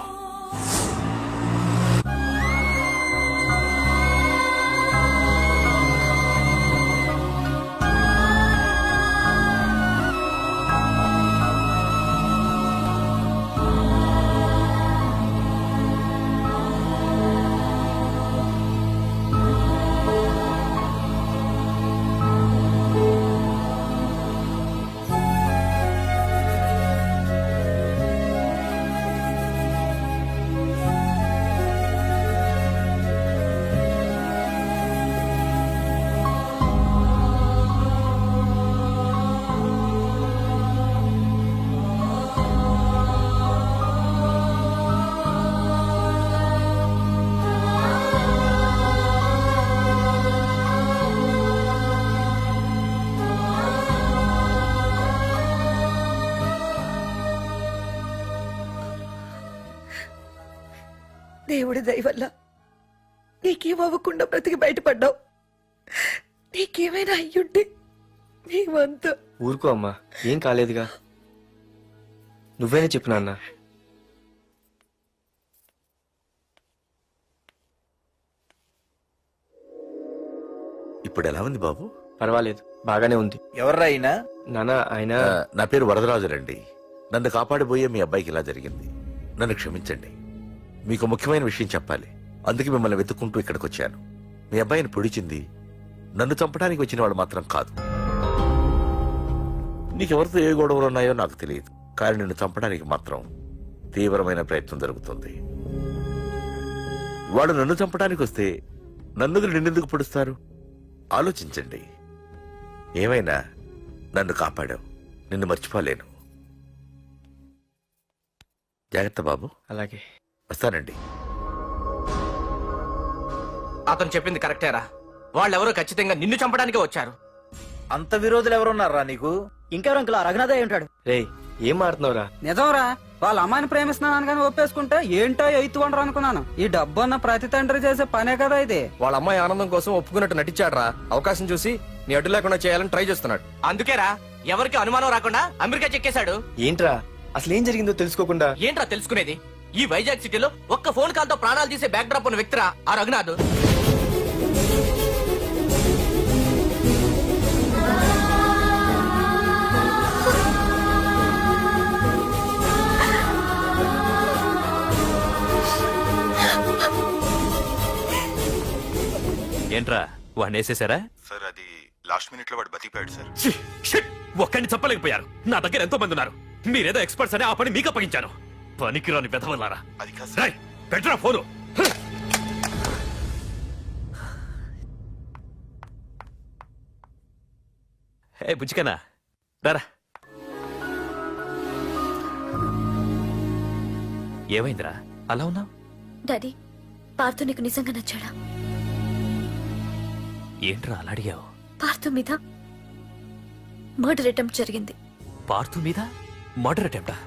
దేవుడి దయ వల్ల నీకేం అవ్వకుండా బ్రతికి బయటపడ్డావు. నీకేమైనా అయ్యుంటే నీవంతా.
ఊరుకో అమ్మా, ఏం కాలేదుగా. నువ్వేనే చెప్పు నాన్న.
ఇప్పుడు ఎలా ఉంది బాబు?
పర్వాలేదు, బాగానే ఉంది.
ఎవర్రా అయినా?
నాన్న ఆయన
నా పేరు వరదరాజులండి. నన్ను కాపాడిపోయే మీ అబ్బాయికి ఇలా జరిగింది. నన్ను క్షమించండి. మీకు ముఖ్యమైన విషయం చెప్పాలి. అందుకే మిమ్మల్ని వెతుక్కుంటూ ఇక్కడికి వచ్చాను. మీ అబ్బాయిని పొడిచింది నన్ను చంపడానికి వచ్చిన వాడు మాత్రం కాదు. నీకెవరితో ఏ గొడవలు ఉన్నాయో నాకు తెలియదు, కానీ నిన్ను చంపడానికి మాత్రం తీవ్రమైన ప్రయత్నం జరుగుతుంది. వాడు నన్ను చంపడానికి వస్తే నన్ను నిన్నెందుకు పొడుస్తారు? ఆలోచించండి. ఏమైనా నన్ను కాపాడావు, నిన్ను మర్చిపోలేను. జాగ్రత్త బాబు.
అలాగే
వస్తానండి.
అతను చెప్పింది కరెక్టేరా. వాళ్ళెవరో ఖచ్చితంగా నిన్ను చంపడానికే వచ్చారు.
అంత విరోధులు ఎవరున్నారా నీకు?
ఇంకెవరు అంకుల్? రఘునాథే ఉంటాడు.
రేయ్, ఏం మాడుతున్నావురా?
నిజంరా, వాళ్ళ అమ్మాయిని ప్రేమిస్తున్నాను కానీ ఒప్పేసుకుంటే ఏంటో ఎయిత్ వండరు అనుకున్నాను. ఈ డబ్బు అన్న ప్రతి తండ్రి చేసే పనే కదా ఇది.
వాళ్ళ అమ్మాయి ఆనందం కోసం ఒప్పుకున్నట్టు నటించాడురా. అవకాశం చూసి నీ అడ్డు లేకుండా చేయాలని ట్రై చేస్తున్నాడు.
అందుకేరా ఎవరికి అనుమానం రాకుండా అమెరికా చెక్కేశాడు.
ఏంట్రా అసలు ఏం జరిగిందో తెలుసుకోకుండా?
ఏంట్రా తెలుసుకునేది? ఈ వైజాగ్ సిటీలో ఒక్క ఫోన్ కాల్ తో ప్రాణాలు తీసే బ్యాక్ డ్రాప్ ఉన్న వ్యక్తిరా ఆ రఘునాథ్.
ఏంట్రా వాడిని వేసేసారా?
సార్ అది లాస్ట్ మినిట్ లో వాడు బతికిపోయాడు సార్.
ఒక్కడిని చెప్పలేకపోయారు. నా దగ్గర ఎంతో మంది ఉన్నారు. మీరేదో ఎక్స్పర్ట్స్ అని ఆ పని మీకు అప్పగించాను. పనికిరాని వెధవలారా.
అది కాదు
రేయ్, పెట్టరా ఫోను. ఏ బుజ్జికనా రారా. ఏమైందిరా అలా ఉన్నావు?
డాడీ, పార్థు నీకు నిజంగా నచ్చాడా?
ఏంట్రా అలా అడిగావు?
పార్థు మీద మర్డర్ అటెంప్ట్ జరిగింది.
పార్థు మీద మర్డర్ అటెంప్టా?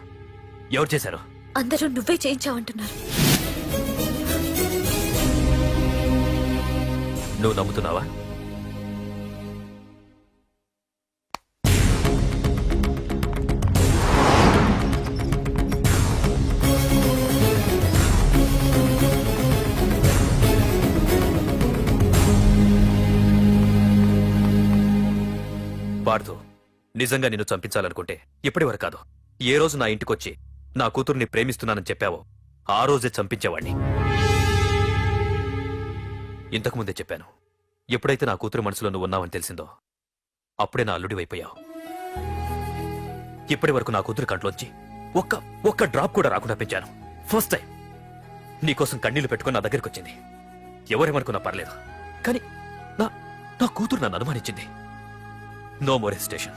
ఎవరు చేశారు?
అందరూ నువ్వే చేయించావంటున్నారు.
నువ్వు నమ్ముతున్నావా? పార్థు, నిజంగా నిన్ను చంపించాలనుకుంటే ఇప్పటి వరకు కాదు, ఏ రోజు నా ఇంటికొచ్చి నా కూతుర్ని ప్రేమిస్తున్నానని చెప్పావో ఆ రోజే చంపించేవాణ్ణి. ఇంతకుముందే చెప్పాను, ఎప్పుడైతే నా కూతురు మనసులో నువ్వు ఉన్నావని తెలిసిందో అప్పుడే నా అల్లుడివైపోయావు. ఇప్పటి వరకు నా కూతురు కంట్లోంచి ఒక్క డ్రాప్ కూడా రాకుండా పెంచాను. ఫస్ట్ టైం నీకోసం కన్నీళ్లు పెట్టుకుని నా దగ్గరికి వచ్చింది. ఎవరేమనుకున్నా పర్లేదు, కానీ నా కూతురు నన్ను అనుమానించింది. No more hesitation.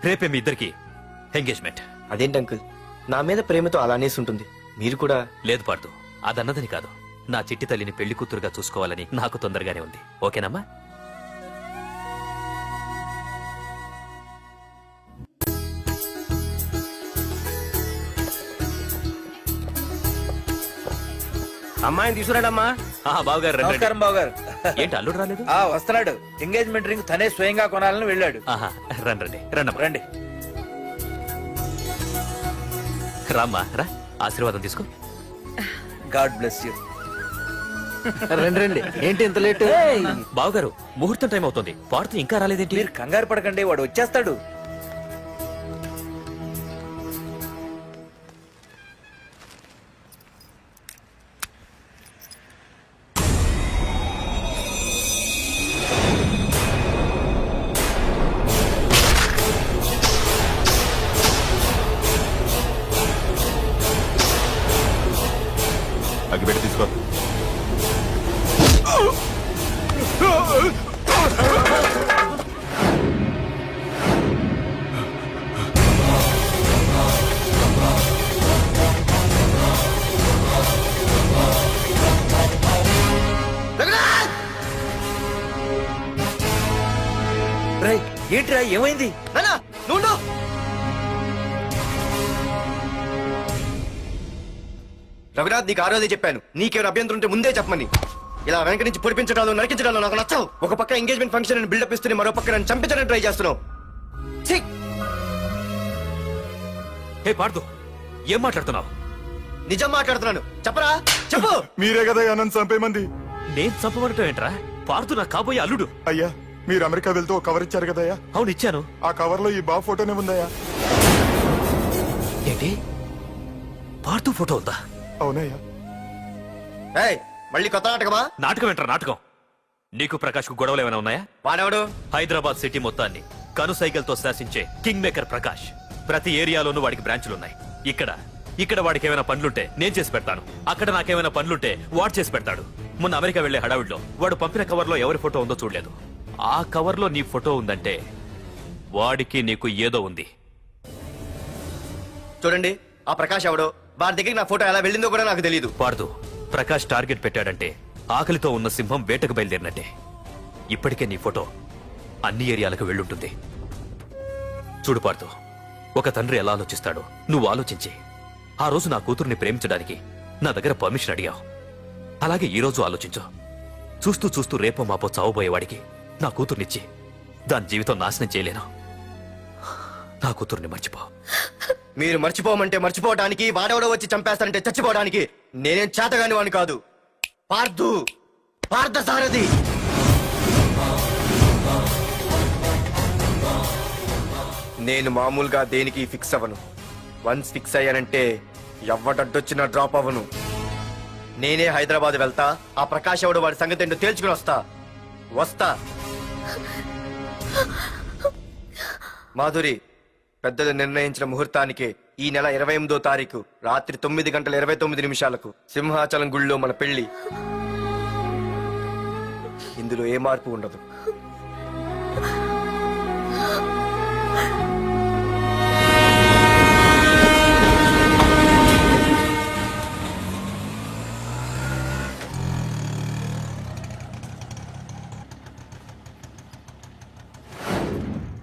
రేపే మీ ఇద్దరికి ఎంగేజ్మెంట్.
అదేంటి అంకుల్, నా మీద ప్రేమతో అలానేసి ఉంటుంది. మీరు కూడా?
లేదు పార్థు, అదన్నదని కాదు. నా చిట్టి తల్లిని పెళ్లి కూతురుగా చూసుకోవాలని నాకు తొందరగానే ఉంది. ఓకేనమ్మా?
అమ్మాయిని తీసుకురాడమ్మా.
బావగారు రండి.
నమస్కారం బావగారు.
ఏంటి అల్లుడు రాలేదు?
వస్తున్నాడు. ఎంగేజ్మెంట్ రింగ్ తనే స్వయంగా కొనాలని వెళ్ళాడు.
రండి రండి రండి
రండి.
రామ్మా రా, ఆశీర్వాదం తీసుకో.
God bless you.
రండి రండి, ఏంటి ఇంత లేట్?
బావగారు, ముహూర్తం టైం అవుతుంది, పార్తు ఇంకా రాలేదేంటి?
మీరు కంగారు పడకండి, వాడు వచ్చేస్తాడు.
అగ్గిపెట్టి తీసుకో.
రేయ్, ఏంట్రా ఏమైంది?
నానా నువ్వు రఘునాథ్, నీకు ఆ రోజే చెప్పాను, నీకేమైనా అభ్యంతరం ఉంటే ముందే చెప్పమని. ఇలా వెనక నుంచి పొడిపించడాలు నరికించడాలు నాకు నచ్చవు. ఒక పక్క ఎంగేజ్మెంట్ ఫంక్షన్ అని బిల్డప్ ఇస్తూనే మరో పక్క నన్ను చంపించడానికి ట్రై చేస్తున్నావు. ఛీ!
హే పార్దు, ఏం మాట్లాడుతున్నావు?
నిజం మాట్లాడుతున్నాను, చెప్పరా చెప్పు.
మీరే కదా నన్ను చంపేమంది.
నేను చంపబడటం ఏంట్రా? పార్దు నా కాబోయే అల్లుడు.
అయ్యా, మీరు అమెరికా వెళ్తూ ఒక కవర్ ఇచ్చారు కదయ్యా.
అవును ఇచ్చాను.
ఆ కవర్ లో ఈ బాబు ఫోటోనే ఉందయ్యా.
ఏంటి, పార్దు ఫోటో ఉందా?
అవునయ్యా.
ఏయ్, మళ్ళీ కొత్త నాటకమా?
నాటకం ఏంట్రా నాటకం? నీకు ప్రకాష్ కు గొడవలు ఏమైనా ఉన్నాయా?
వాడెవడు?
హైదరాబాద్ సిటీ మొత్తాన్ని కను సైకిల్తో శాసించే కింగ్ మేకర్ ప్రకాష్. ప్రతి ఏరియాలోనూ వాడికి బ్రాంచులున్నాయి. ఇక్కడ వాడికి ఏమైనా పనులుంటే నేను చేసి పెడతాను, అక్కడ నాకేమైనా పనులుంటే వాడు చేసి పెడతాడు. మొన్న అమెరికా వెళ్లే హడావిడిలో వాడు పంపిన కవర్ లో ఎవరి ఫోటో ఉందో చూడలేదు. ఆ కవర్ లో నీ ఫోటో ఉందంటే వాడికి నీకు ఏదో ఉంది.
చూడండి, ఆ ప్రకాష్ ఎవడో, వాడి దగ్గరికి నా ఫోటో ఎలా వెళ్ళిందో కూడా నాకు తెలియదు.
పార్దు, ప్రకాష్ టార్గెట్ పెట్టాడంటే ఆకలితో ఉన్న సింహం వేటకు బయలుదేరినట్టే. ఇప్పటికే నీ ఫోటో అన్ని ఏరియాలకు వెళ్ళుంటుంది. చూడు పార్దు, ఒక తండ్రి ఎలా ఆలోచిస్తాడో నువ్వు ఆలోచించి ఆ రోజు నా కూతుర్ని ప్రేమించడానికి నా దగ్గర పర్మిషన్ అడిగావు. అలాగే ఈ రోజు ఆలోచించు. చూస్తూ చూస్తూ రేపో మాపో చావబోయేవాడికి నా కూతుర్నిచ్చి దాని జీవితం నాశనం చేయలేను. నా కూతుర్ని మర్చిపో.
మీరు మర్చిపోమంటే మర్చిపోవడానికి, వాడెవడో వచ్చి చంపేస్తానంటే చచ్చిపోవడానికి నేనేం చేతగాని వాడిని కాదు. పార్థు, పార్థసారథి. నేను మామూలుగా దేనికి ఫిక్స్ అవ్వను. వన్స్ ఫిక్స్ అయ్యానంటే ఎవ్వడడ్డొచ్చినా డ్రాప్ అవ్వను. నేనే హైదరాబాద్ వెళ్తా, ఆ ప్రకాష్ ఎవడు వాడి సంగతి ఏంటో తేల్చుకుని వస్తా. మాధురి, పెద్దలు నిర్ణయించిన ముహూర్తానికి ఈ నెల 28వ తారీఖు రాత్రి 9:29 సింహాచలం గుళ్ళో మన పెళ్లి. ఇందులో ఏ మార్పు ఉండదు.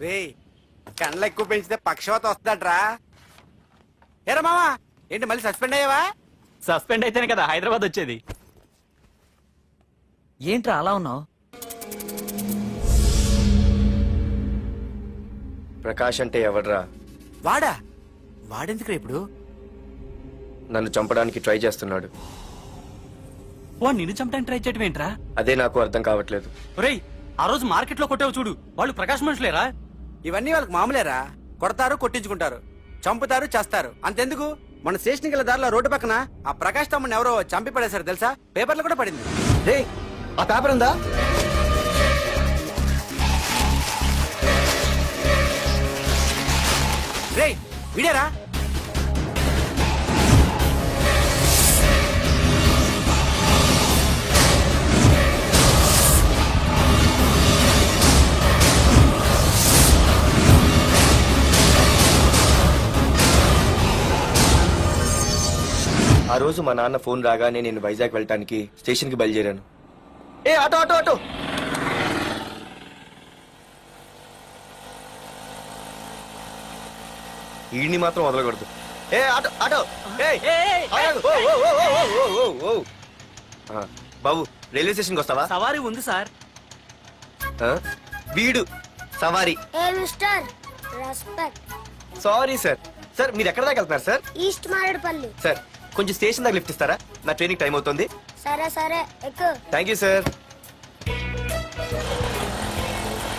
రేయ్, కండ్లు ఎక్కువ పెంచితే పక్షవాత వస్తాడ్రా. ఏరా మామా, ఏంటి మళ్ళీ సస్పెండ్ అయ్యావా?
సస్పెండ్ అయితేనే కదా హైదరాబాద్ వచ్చేది. ఏంట్రా అలా ఉన్నావు?
ప్రకాష్ అంటే ఎవడ్రా?
వాడెందుకురా ఇప్పుడు?
నన్ను చంపడానికి ట్రై చేస్తున్నాడు.
వాడు నిన్ను చంపడానికి ట్రై చేయడం ఏంట్రా?
అదే నాకు అర్థం కావట్లేదు.
ఒరేయ్, ఆ రోజు మార్కెట్ లో కొట్టావు చూడు, వాళ్ళు ప్రకాష్ మనుషులేరా?
ఇవన్నీ వాళ్ళకి మామూలేరా. కొడతారు, కొట్టించుకుంటారు, చంపుతారు, చేస్తారు. అంతెందుకు, మన స్టేషన్కి వెళ్ళే దారిలో రోడ్డు పక్కన ఆ ప్రకాష్ తమ్ముని ఎవరో చంపి పడేశారు తెలుసా? పేపర్లో కూడా పడింది.
రే, ఆ పేపర్ ఉందా?
రేయ్, విడారా?
ఆ రోజు మా నాన్న ఫోన్ రాగానే నేను వైజాగ్ వెళ్ళటానికి స్టేషన్ కి బయలుదేరాను. ఏ ఆటో ఆటో ఆటో! ఈడిని మాత్రం వదలకూడదు. ఏ ఆటో ఆటో! బాబు, రైల్వే స్టేషన్ కి వస్తావా?
సవారీ ఉంది సార్.
వీడు సవారీ. Sorry sir. సార్ మీరు ఎక్కడ దాకా వెళ్తున్నారు సార్?
ఈస్ట్ మారేడుపల్లి.
సార్ కొంచెం స్టేషన్ దాకా లిఫ్ట్ ఇస్తారా? నా ట్రైనింగ్ టైం అవుతుంది.
సరే సరే ఎక్కు.
Thank you sir.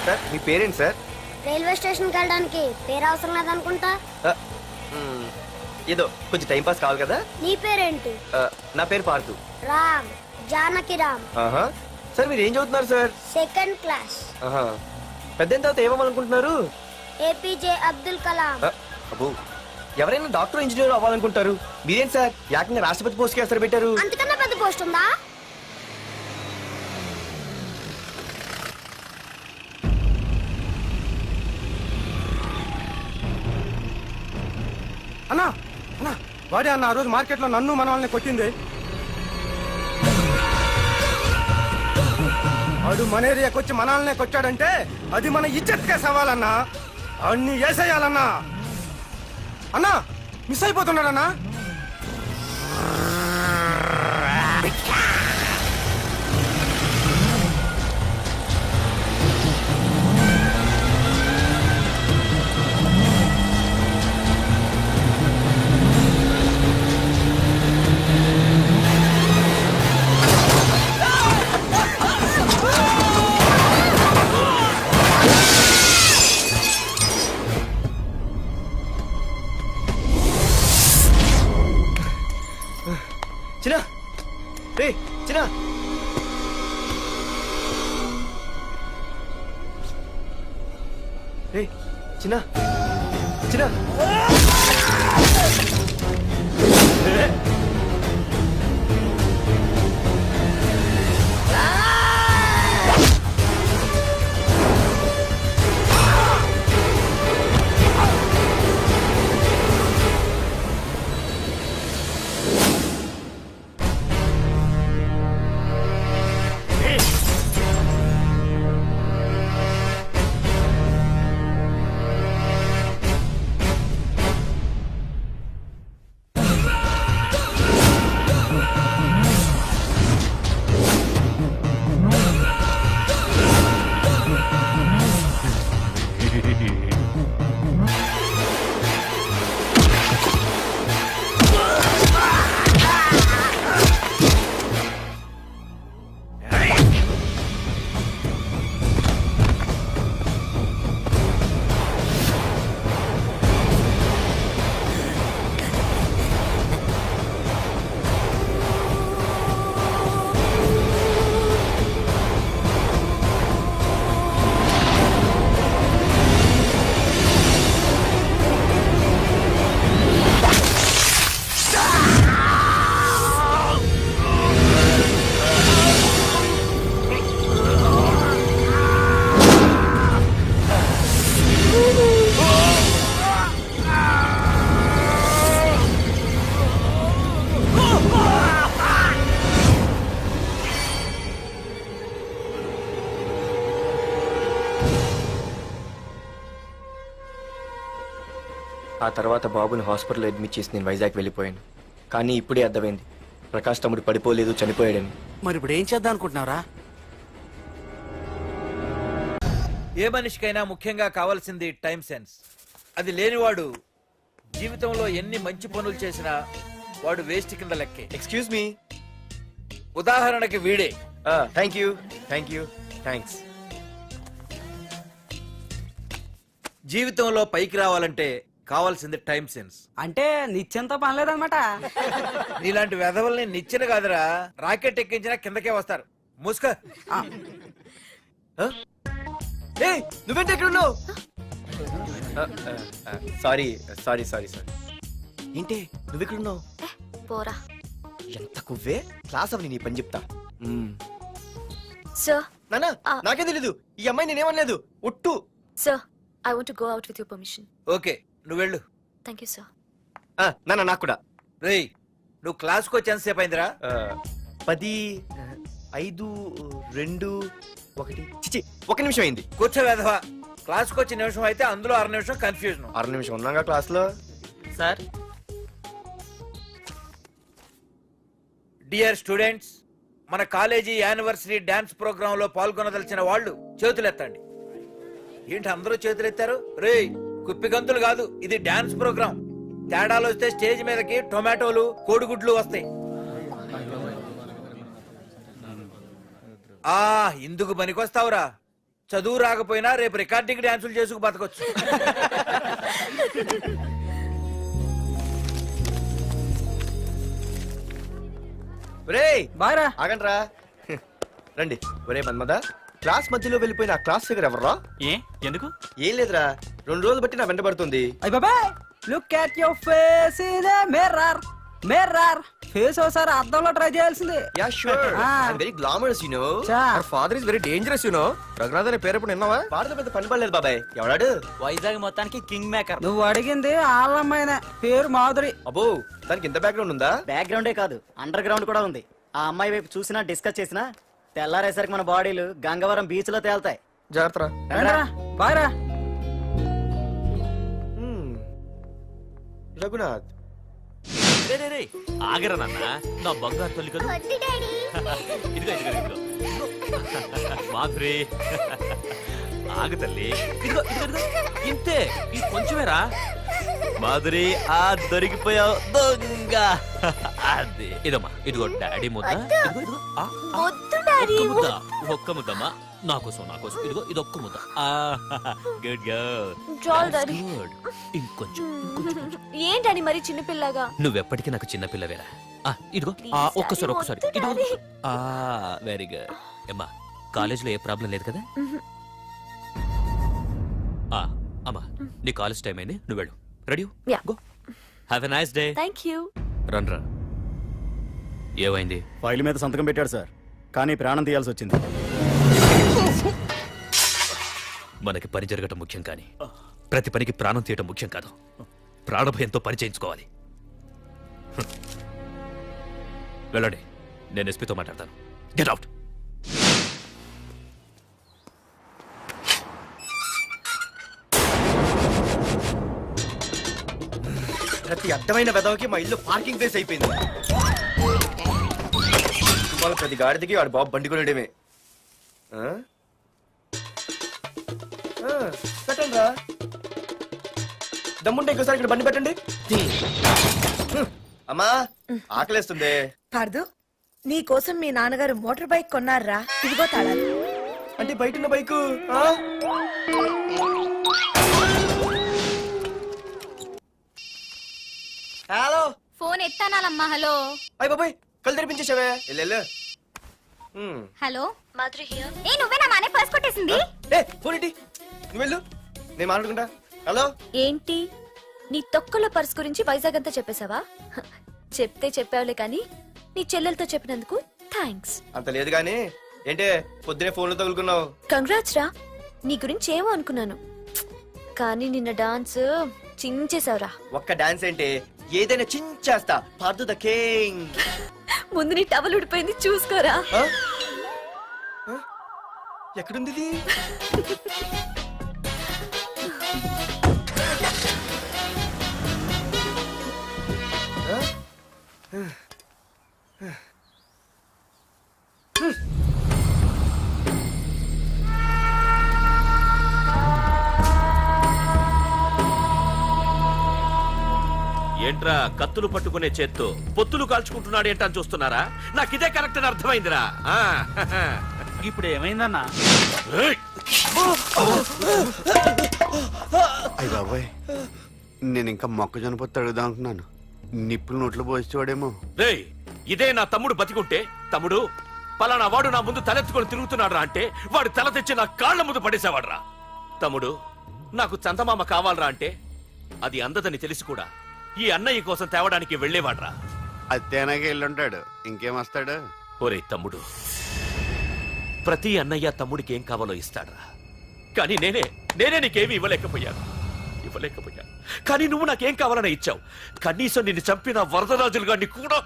సార్ మీ పేరేంటి సార్?
రైల్వే స్టేషన్ కి వెళ్ళడానికి పేరు అవసరం లేదనుకుంటా.
ఏదో కొంచెం టైం పాస్ కావాలి కదా.
నీ పేరేంటి?
నా పేరు పార్థు.
రామ్, జానకి రామ్.
ఆహా. సార్ మీరు ఏం చదువుతున్నారు సార్?
Second class.
ఆహా. పెద్ద తర్వాత ఏమనుకుంటున్నారు?
ఏపీజే అబ్దుల్ కలాం.
అబ్బో, ఎవరైనా డాక్టర్ ఇంజనీర్ అవ్వాలనుకుంటారు, మీరేం సార్ ఏకంగా రాష్ట్రపతి పోస్ట్ కి ఎసరు పెట్టారు?
అంతకన్నా పెద్ద పోస్ట్ ఉందా?
అన్నా అన్నా వాడే అన్న ఆ రోజు మార్కెట్ లో నన్ను మన వాళ్ళని కొట్టింది. వాడు మన ఏరియాకి వచ్చి మన వాళ్ళనే కొట్టాడంటే అది మన ఇజ్జత్కే సవాలన్నా. అన్ని వేసేయాలన్నా. అన్నా మిస్ అయిపోతున్నాడన్నా.
చిన్న రే చిన్న రే చిన్న చిన్న ఆ తర్వాత బాబుని హాస్పిటల్లో అడ్మిట్ చేసి నేను వైజాగ్ వెళ్ళిపోయాను. కానీ ఇప్పుడే అర్థమైంది ప్రకాష్ తమ్ముడు పడిపోలేదు, చనిపోయాడని.
మరి ఇప్పుడు ఏం చేద్దాం అనుకుంటున్నారా?
ఏ మనిషికైనా ముఖ్యంగా కావాల్సింది టైం సెన్స్. అది లేనివాడు జీవితంలో ఎన్ని మంచి పనులు చేసినా వాడు వేస్ట్ కింద లెక్కే.
Excuse me.
ఉదాహరణకి వీడే.
Thank you thank you thanks.
జీవితంలో పైకి రావాలంటే కావాల్సింది టైం సెన్స్.
అంటే నిత్యంతో పనిలేదన్నమాట.
నీలాంటి వెధవల్ని నిచ్చెన కాదురా, రాకెట్ ఎక్కించినా కిందకే వస్తారు. మూసుక.
నువ్వేంటి ఎక్కడ ఉన్నావు? Sorry sorry sorry sorry. ఏంటి నువ్వు ఇక్కడ ఉన్నావు?
పోరా.
ఎంత కువ్వే. క్లాస్ అవని నీ పని చెప్తా.
సార్
నానా నాకేం తెలీదు. ఈ అమ్మాయి నేనేమనలేదు. ఒట్టు.
Sir I want to go out with your permission.
Okay నువ్వు వెళ్ళు.
Thank you sir.
నానా నాకు కూడా.
రేయ్ నువ్వు క్లాస్కి వచ్చి ఎంతసేపు అయిందిరా?
10, 5, 2, 1 చిచి 1 నిమిషం అయింది.
కూర్చో వెధవా. క్లాస్కి వచ్చి నిమిషం అయితే అందులో 6 నిమిషం కన్ఫ్యూజన్.
6 నిమిషం ఉన్నాగా క్లాస్ లో.
సార్
డియర్ స్టూడెంట్స్, మన కాలేజీ యానివర్సరీ డాన్స్ ప్రోగ్రామ్ లో పాల్గొనదలిచిన వాళ్ళు చేతులెత్తండి. ఏంటి అందరూ చేతులెత్తారు? రేయ్ కుప్పి గంతులు కాదు, ఇది డాన్స్ ప్రోగ్రామ్. తేడాలు వస్తే స్టేజ్ మీదకి టొమాటోలు కోడిగుడ్లు వస్తాయి. ఆ ఇందుకు పనికొస్తావురా. చదువు రాకపోయినా రేపు రికార్డింగ్ డాన్సులు చేసుకు బతకొచ్చు.
ఒరేయ్
బాయ్రా.
ఆగండ్రా. రండి. ఒరే మన్మద, క్లాస్ మధ్యలో వెళ్ళిపోయిన ఆ క్లాస్ ఫిగర్ ఎవర్రా?
ఏ ఎందుకు?
ఏం లేదురా, 2 రోజులు బట్టి నా వెంట పడుతుంది.
అయ్య బాబాయ్, look at your face in a mirror. Mirror face ఒకసారి అద్దంలో ట్రై చేయాల్సింది.
Yeah sure, I very glamorous you know. Our father is very dangerous you know. Raghunath అనే పేరు ఎప్పుడు విన్నావా? పాడతో పెద్ద పని పడలేదు బాబాయ్. ఎవడాడు?
వైజాగ్ మొత్తానికి కింగ్ మేకర్. నువ్వు అడిగింది ఆళ్ళమ్మాయినే, పేరు మాధురి.
అబ్బో, దానికి ఇంత బ్యాక్గ్రౌండ్ ఉందా?
బ్యాక్గ్రౌండే కాదు, అండర్ గ్రౌండ్ కూడా ఉంది. ఆ అమ్మాయి వైపు చూసినా డిస్కస్ చేసినా తెల్లారేసరికి మన బాడీలు గంగవరం బీచ్ లో తేల్తాయి.
జాగ్రత్త.
బాయ్రా.
రఘునాథ్,
రే రే రే ఆగరా నాన్న, నా బంగారు తల్లి కదా. ఇదిగో ఇదిగో ఇదిగో మాధురి, ఆగు తల్లి. ఇదిగో ఇదిగో ఇదిగో, ఇంతే, ఇది కొంచెమేరా. మాధురి, ఆ దొరికిపోయావు దొంగ. అదే ఇదమ్మా, ఇదిగో డాడీ ముద్ద. ఇదిగో ఇదిగో, ఒక్క ముద్ద, ఒక్క ముద్దమ్మా, నా కోసం నా కోసం. ఇదిగో ఇది ఒక్క ముద్ద. Good girl, good. ఇంకొంచెం.
ఏంటని మరి చిన్నపిల్లగా?
నువ్వెప్పటికీ నాకు చిన్న పిల్లవేరా. ఇదిగో ఒక్కసారి ఇదిగో. Very good. అమ్మా, కాలేజీలో ఏ ప్రాబ్లం లేదు కదా? అమ్మా, నీ కాలేజ్ టైం అయింది, నువ్వు వెళ్ళు. Ready? Go. Have a nice day.
Thank you.
రా. ఏమైంది?
ఫైల్ మీద సంతకం పెట్టాడు సార్, కానీ ప్రాణం తీయాల్సి వచ్చింది.
మనకి పని జరగటం ముఖ్యం, కానీ ప్రతి పనికి ప్రాణం తీయటం ముఖ్యం కాదు. ప్రాణభయంతో పని చేయించుకోవాలి. వెళ్ళండి, నేను ఎస్పీతో మాట్లాడతాను. Get out.
ప్రతి అర్థమైన వెదవకి మా ఇల్లు పార్కింగ్ ప్లేస్ అయిపోయింది. వాళ్ళ ప్రతి గాడిదకి వాడు బాబు బండి కొనడమే. పెట్టండి రా, దమ్ముంటే ఇంకోసారి ఇక్కడ బండి పెట్టండి. అమ్మా, ఆకలేస్తుంది.
పార్దు, నీ కోసం మీ నాన్నగారు మోటార్ బైక్ కొన్నారా? ఇదిగో తాళాలు.
అంటే బయట ఉన్న బైకు. హలో,
ఫోన్ ఎత్తానాలమ్మా. హలో.
అయ్య బాబాయ్, కళ్ళు తెరిపించేసావే. వెళ్ళు.
Hello
Madhuri here.
ఏ నువ్వేనా మానే పర్స్ కొట్టేసింది?
ఫోన్ ఏంటి? నువ్వు వెళ్ళు, నేను మాట్లాడుకుంటా. హలో.
ఏంటి, నీ తొక్కల పర్స్ గురించి వైజాగ్ అంతా చెప్పేశావా? చెప్తే చెప్పావులే, కానీ నీ చెల్లెలతో చెప్పినందుకు థ్యాంక్స్.
అంత లేదు గానీ ఏంటే పొద్దునే ఫోన్లో తగులుకున్నావు?
కంగ్రాట్స్ రా, నీ గురించి ఏమో అనుకున్నాను, కానీ నిన్న డాన్స్ చించేశావురా.
ఒక్క డాన్స్ ఏంటి, ఏదైనా చించేస్తా. Pardhu the king.
ముందు నీ టవల్ ఉడిపోయింది, చూసుకోరా.
ఎక్కడుంది ఇది?
ఏంట్రా కత్తులు పట్టుకునే చేత్తో పొత్తులు కాల్చుకుంటున్నాడు ఏంటని చూస్తున్నారా? నాకు ఇదే కరెక్ట్ అని అర్థమైందిరా.
ఇప్పుడు ఏమైందన్నా?
అయ్య బాబాయ్, నేను ఇంకా మొక్కజొన్న పొత్తు అడుగుదాం అనుకున్నాను. నిప్పులు నోట్లో పోసేవాడేమో.
రేయ్, ఇదే నా తమ్ముడు బతికుంటే, తమ్ముడు పలానా వాడు నా ముందు తలెత్తుకొని తిరుగుతున్నాడు రా అంటే వాడు తల తెచ్చి నా కాళ్ల ముందు పడేసేవాడ్రా. తమ్ముడు, నాకు చందమామ కావాలరా అంటే అది అందదని తెలిసి కూడా ఈ అన్నయ్య కోసం తేవడానికి వెళ్లేవాడ్రా.
అత్తేనాగే వెళ్ళుంటాడు, ఇంకేం వస్తాడు?
ఒరే తమ్ముడు, ప్రతి అన్నయ్య తమ్ముడికి ఏం కావాలో ఇస్తాడ్రా, కానీ నేనే నీకేమీ ఇవ్వలేకపోయాను. కానీ నువ్వు నాకేం కావాలని ఇచ్చావు. కనీసం నిన్ను చంపిన వరదరాజులు గారిని కూడా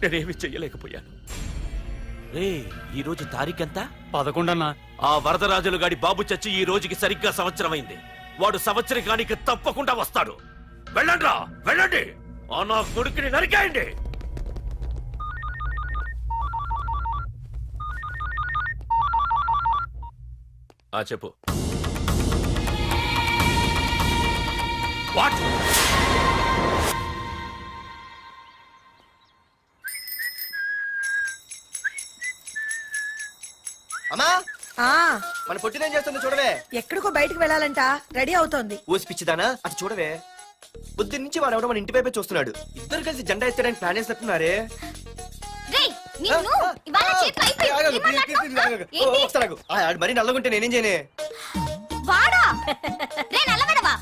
నేనేమి చెయ్యలేకపోయాను. రే, ఈ రోజు తారీఖెంత?
11 అన్నా.
ఆ వరదరాజులు గాడి బాబు చచ్చి ఈ రోజుకి సరిగ్గా సంవత్సరమైంది. వాడు సంవత్సరానికి తప్పకుండా వస్తాడు. వెళ్ళండ్రా, వెళ్ళండి, ఆ నా కొడుకుని నరికేయండి. చెప్పు. వాట్?
అమ్మా
ఆ
మన పొట్టిదేం చేస్తుంది చూడవే.
ఎక్కడికో బయటకు వెళ్ళాలంట, రెడీ అవుతోంది.
ఊసి పిచ్చిదానా అది చూడవే. పొద్దున్న నుంచి వాడు ఎవడో మన ఇంటి వైపే చూస్తున్నాడు. ఇద్దరు కలిసి జెండా ఎత్తడానికి ప్లాన్ చేస్తున్నట్టున్నారే.
రేయ్, నిన్ను ఇవాళ చేతులు అయిపోయి ఏం మాట్లాడుతున్నావ్? ఏంటి?
మరి నల్లగుంటే నేనేం చేయనే.
వాడా? రే నల్లవడవా,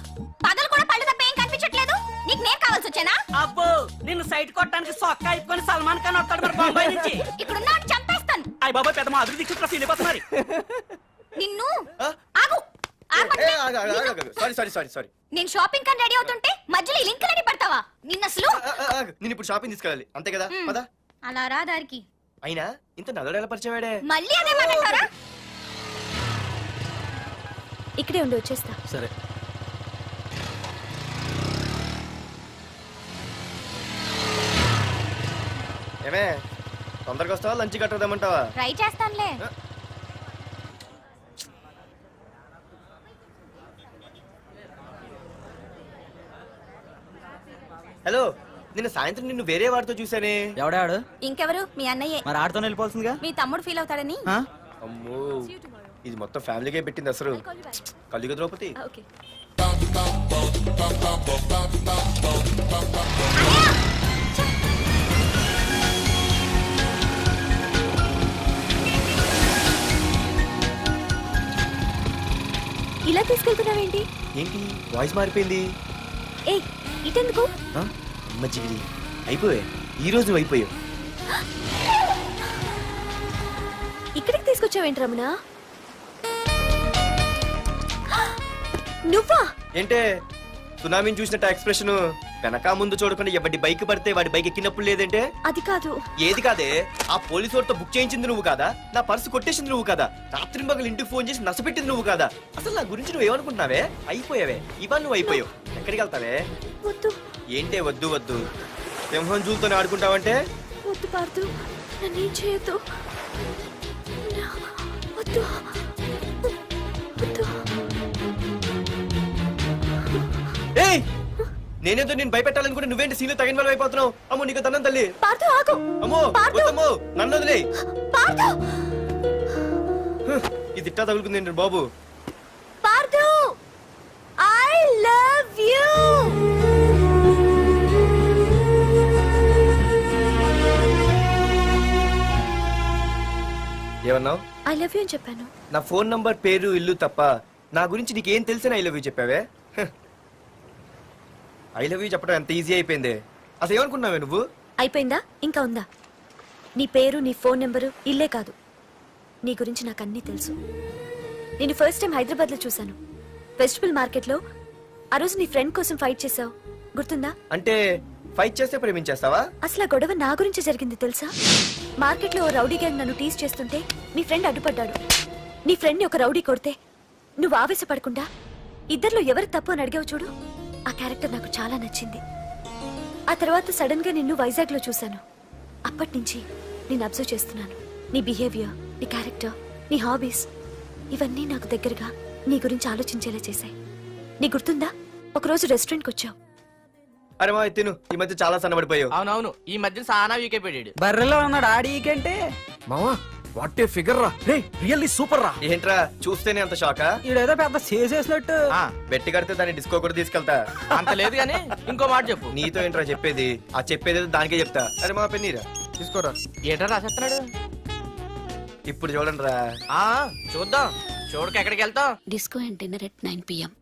పగలు కూడా పళ్ళు తప్ప ఏం కనిపించట్లేదు. నీకు నేను కావాల్సి వచ్చానా?
అబ్బో నిన్ను సైట్ కొట్టడానికి సొక్క అయిపోయి సల్మాన్ ఖాన్ వస్తాడు మరి బొంబాయి నుంచి.
ఇక్కడ ఉన్న చంపేస్తాను.
అయ్య బాబా పెద్ద మా అభివృద్ధి చుట్టూ ఫీల్ అయిపోతున్నారు.
నిన్ను ఆగు
సారీ.
నేను షాపింగ్ కని రెడీ అవుతుంటే మధ్యలో ఈ లింకులని పడతావా? నిన్న అసలు
నేను ఇప్పుడు షాపింగ్ తీసుకెళ్ళాలి అంతే కదా. పదా
అలా రా దారికి.
అయినా ఇంత నల్లడు ఎలా పరిచయం వాడే.
మళ్ళీ అదే మాట్లాడతారా?
ఇక్కడే ఉండి వచ్చేస్తా.
సరే.
ఏమే తొందరగా వస్తావా లంచ్ కట్టదామంటావా?
ట్రై చేస్తానులే.
హలో, నిన్న సాయంత్రం నిన్ను వేరే వాడితో చూసానే.
ఎవడాడు?
ఇంకెవరు? మీ అన్నయ్యే.
మరి ఆడుతో వెళ్ళిపోతుందిగా.
మీ తమ్ముడు ఫీల్ అవుతాడని.
అమ్మో, ఇది మొత్తం ఫ్యామిలీకే పెట్టింది అసలు. కలియుగ ద్రౌపది.
ఓకే. ఇలా తీసుకెళ్తున్నావేంటి?
ఏంటి వాయిస్ మారిపోయింది?
ఏ ఇటెందుకు?
మజ్జిగిరి అయిపోయా, ఈ రోజు అయిపోయావు.
ఇక్కడికి తీసుకొచ్చావేంటి రమణ? నువ్వా?
ఏంటే సునామీని చూసినట్టు ఎక్స్ప్రెషన్. వెనక ముందు చూడకుండా ఎవడి బైక్ పడితే వాడి బైక్ ఎక్కినప్పుడు లేదంటే.
అది కాదు.
ఏది కాదే? ఆ పోలీసు వాడితో బుక్ చేయించింది నువ్వు కాదా? నా పర్సు కొట్టేసింది నువ్వు కాదా? రాత్రి మగలు ఇంటికి ఫోన్ చేసి నసపెట్టింది నువ్వు కాదా? అసలు నా గురించి నువ్వు ఏమనుకుంటున్నావే? అయిపోయావే, ఇవాళ నువ్వు అయిపోయావు. ఎక్కడికి వెళ్తావే?
వద్దు.
ఏంటే వద్దు వద్దు? సింహం జూలతో ఆడుకుంటావంటే?
వద్దు పార్దు, నన్నేం చేయొద్దు. వద్దు వద్దు.
ఏయ్, నేనేదో నేను భయపెట్టాలనుకుంటే నువ్వేంటి సీన్లో తగిన వాళ్ళు అయిపోతున్నావు? అమ్మో నీకు తన్నం తల్లి.
పార్దు ఆగు.
అమ్మో వద్దమ్మో, నన్ను వదిలే.
పార్దు,
ఇది ఇట్టా తగులుకుంది బాబు.
Pardhu, I love you.
ఏమన్నావు?
ఐ లవ్ యూ అని చెప్పాను.
నా ఫోన్ నంబర్, పేరు, ఇల్లు తప్ప నా గురించి నీకేం తెలిసిన ఐ లవ్ యూ చెప్పావే? ఐ లవ్ యూ చెప్పడం ఎంత ఈజీ అయిపోయింది. అసలు ఏమనుకున్నావే నువ్వు?
అయిపోయిందా? ఇంకా ఉందా? నీ పేరు, నీ ఫోన్ నెంబరు, ఇల్లే కాదు, నీ గురించి నాకు అన్నీ తెలుసు. నేను ఫస్ట్ టైం హైదరాబాద్ లో చూశాను, వెజిటబుల్ మార్కెట్ లో. ఆ రోజు నీ ఫ్రెండ్ కోసం ఫైట్ చేసావు, గుర్తుందా?
అంటే ఫైట్ చేస్తే ప్రేమించేస్తావా?
అసలు ఆ గొడవ నా గురించి జరిగింది తెలుసా? మార్కెట్ లో ఓ రౌడీ గ్యాంగ్ నన్ను టీజ్ చేస్తుంటే నీ ఫ్రెండ్ అడ్డుపడ్డాడు. నీ ఫ్రెండ్ ని ఒక రౌడీ కొడితే నువ్వు ఆవేశపడకుండా ఇద్దర్లో ఎవరు తప్పు అని అడిగావు చూడు, ఆ క్యారెక్టర్ నాకు చాలా నచ్చింది. ఆ తర్వాత సడన్ గా నిన్ను వైజాగ్ లో చూశాను. అప్పటి నుంచి నేను అబ్జర్వ్ చేస్తున్నాను. నీ బిహేవియర్, నీ క్యారెక్టర్, నీ హాబీస్, ఇవన్నీ నాకు దగ్గరగా నీ గురించి ఆలోచించేలా చేశాయి. నీ గుర్తుందా, ఒకరోజు రెస్టారెంట్కి వచ్చావు.
అరే మా తిను, ఈ మధ్య చాలా సన్నబడిపోయావు.
అవునవును, ఈ మధ్య సానా వీకే పెట్టాడు. బర్రెలో ఉన్నాడు ఆడీకంటే.
మావా వాట్ ఏ ఫిగర్ రా. రే రియల్లీ సూపర్ రా.
ఏంట్రా చూస్తేనే అంత షాకా?
ఈడేదో పెద్ద చేసేసినట్టు.
బెట్టి కడితే దాన్ని డిస్కో కూడా తీసుకెళ్తా.
అంత లేదు గానీ ఇంకో మాట చెప్పు.
నీతో ఏంట్రా చెప్పేది? ఆ చెప్పేది దానికే చెప్తా. అరే మా పెన్నీరా
తీసుకోరా.
ఏటా రాసేస్తున్నాడు?
ఇప్పుడు చూడండి రా.
చూద్దాం, చూడక ఎక్కడికి వెళ్తాం?
Disco and dinner at 9 PM.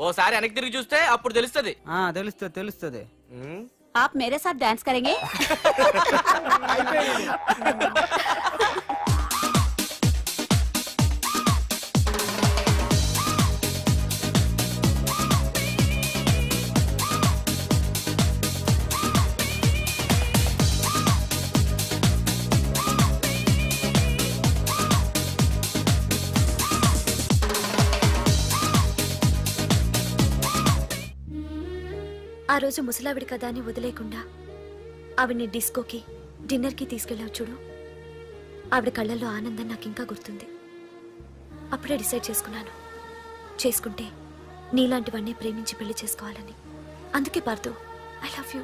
ఓసారి వెనక్కి తిరిగి చూస్తే అప్పుడు తెలుస్తుంది. తెలుస్తుంది తెలుస్తుంది.
आप मेरे साथ डांस करेंगे?
ఆ రోజు ముసలావిడి కదా అని వదిలేకుండా ఆవిడ్ని డిస్కోకి, డిన్నర్కి తీసుకెళ్ళావు చూడు, ఆవిడ కళ్ళల్లో ఆనందం నాకు ఇంకా గుర్తుంది. అప్పుడే డిసైడ్ చేసుకున్నాను, చేసుకుంటే నీలాంటివన్నీ ప్రేమించి పెళ్లి చేసుకోవాలని. అందుకే పార్దు ఐ లవ్ యూ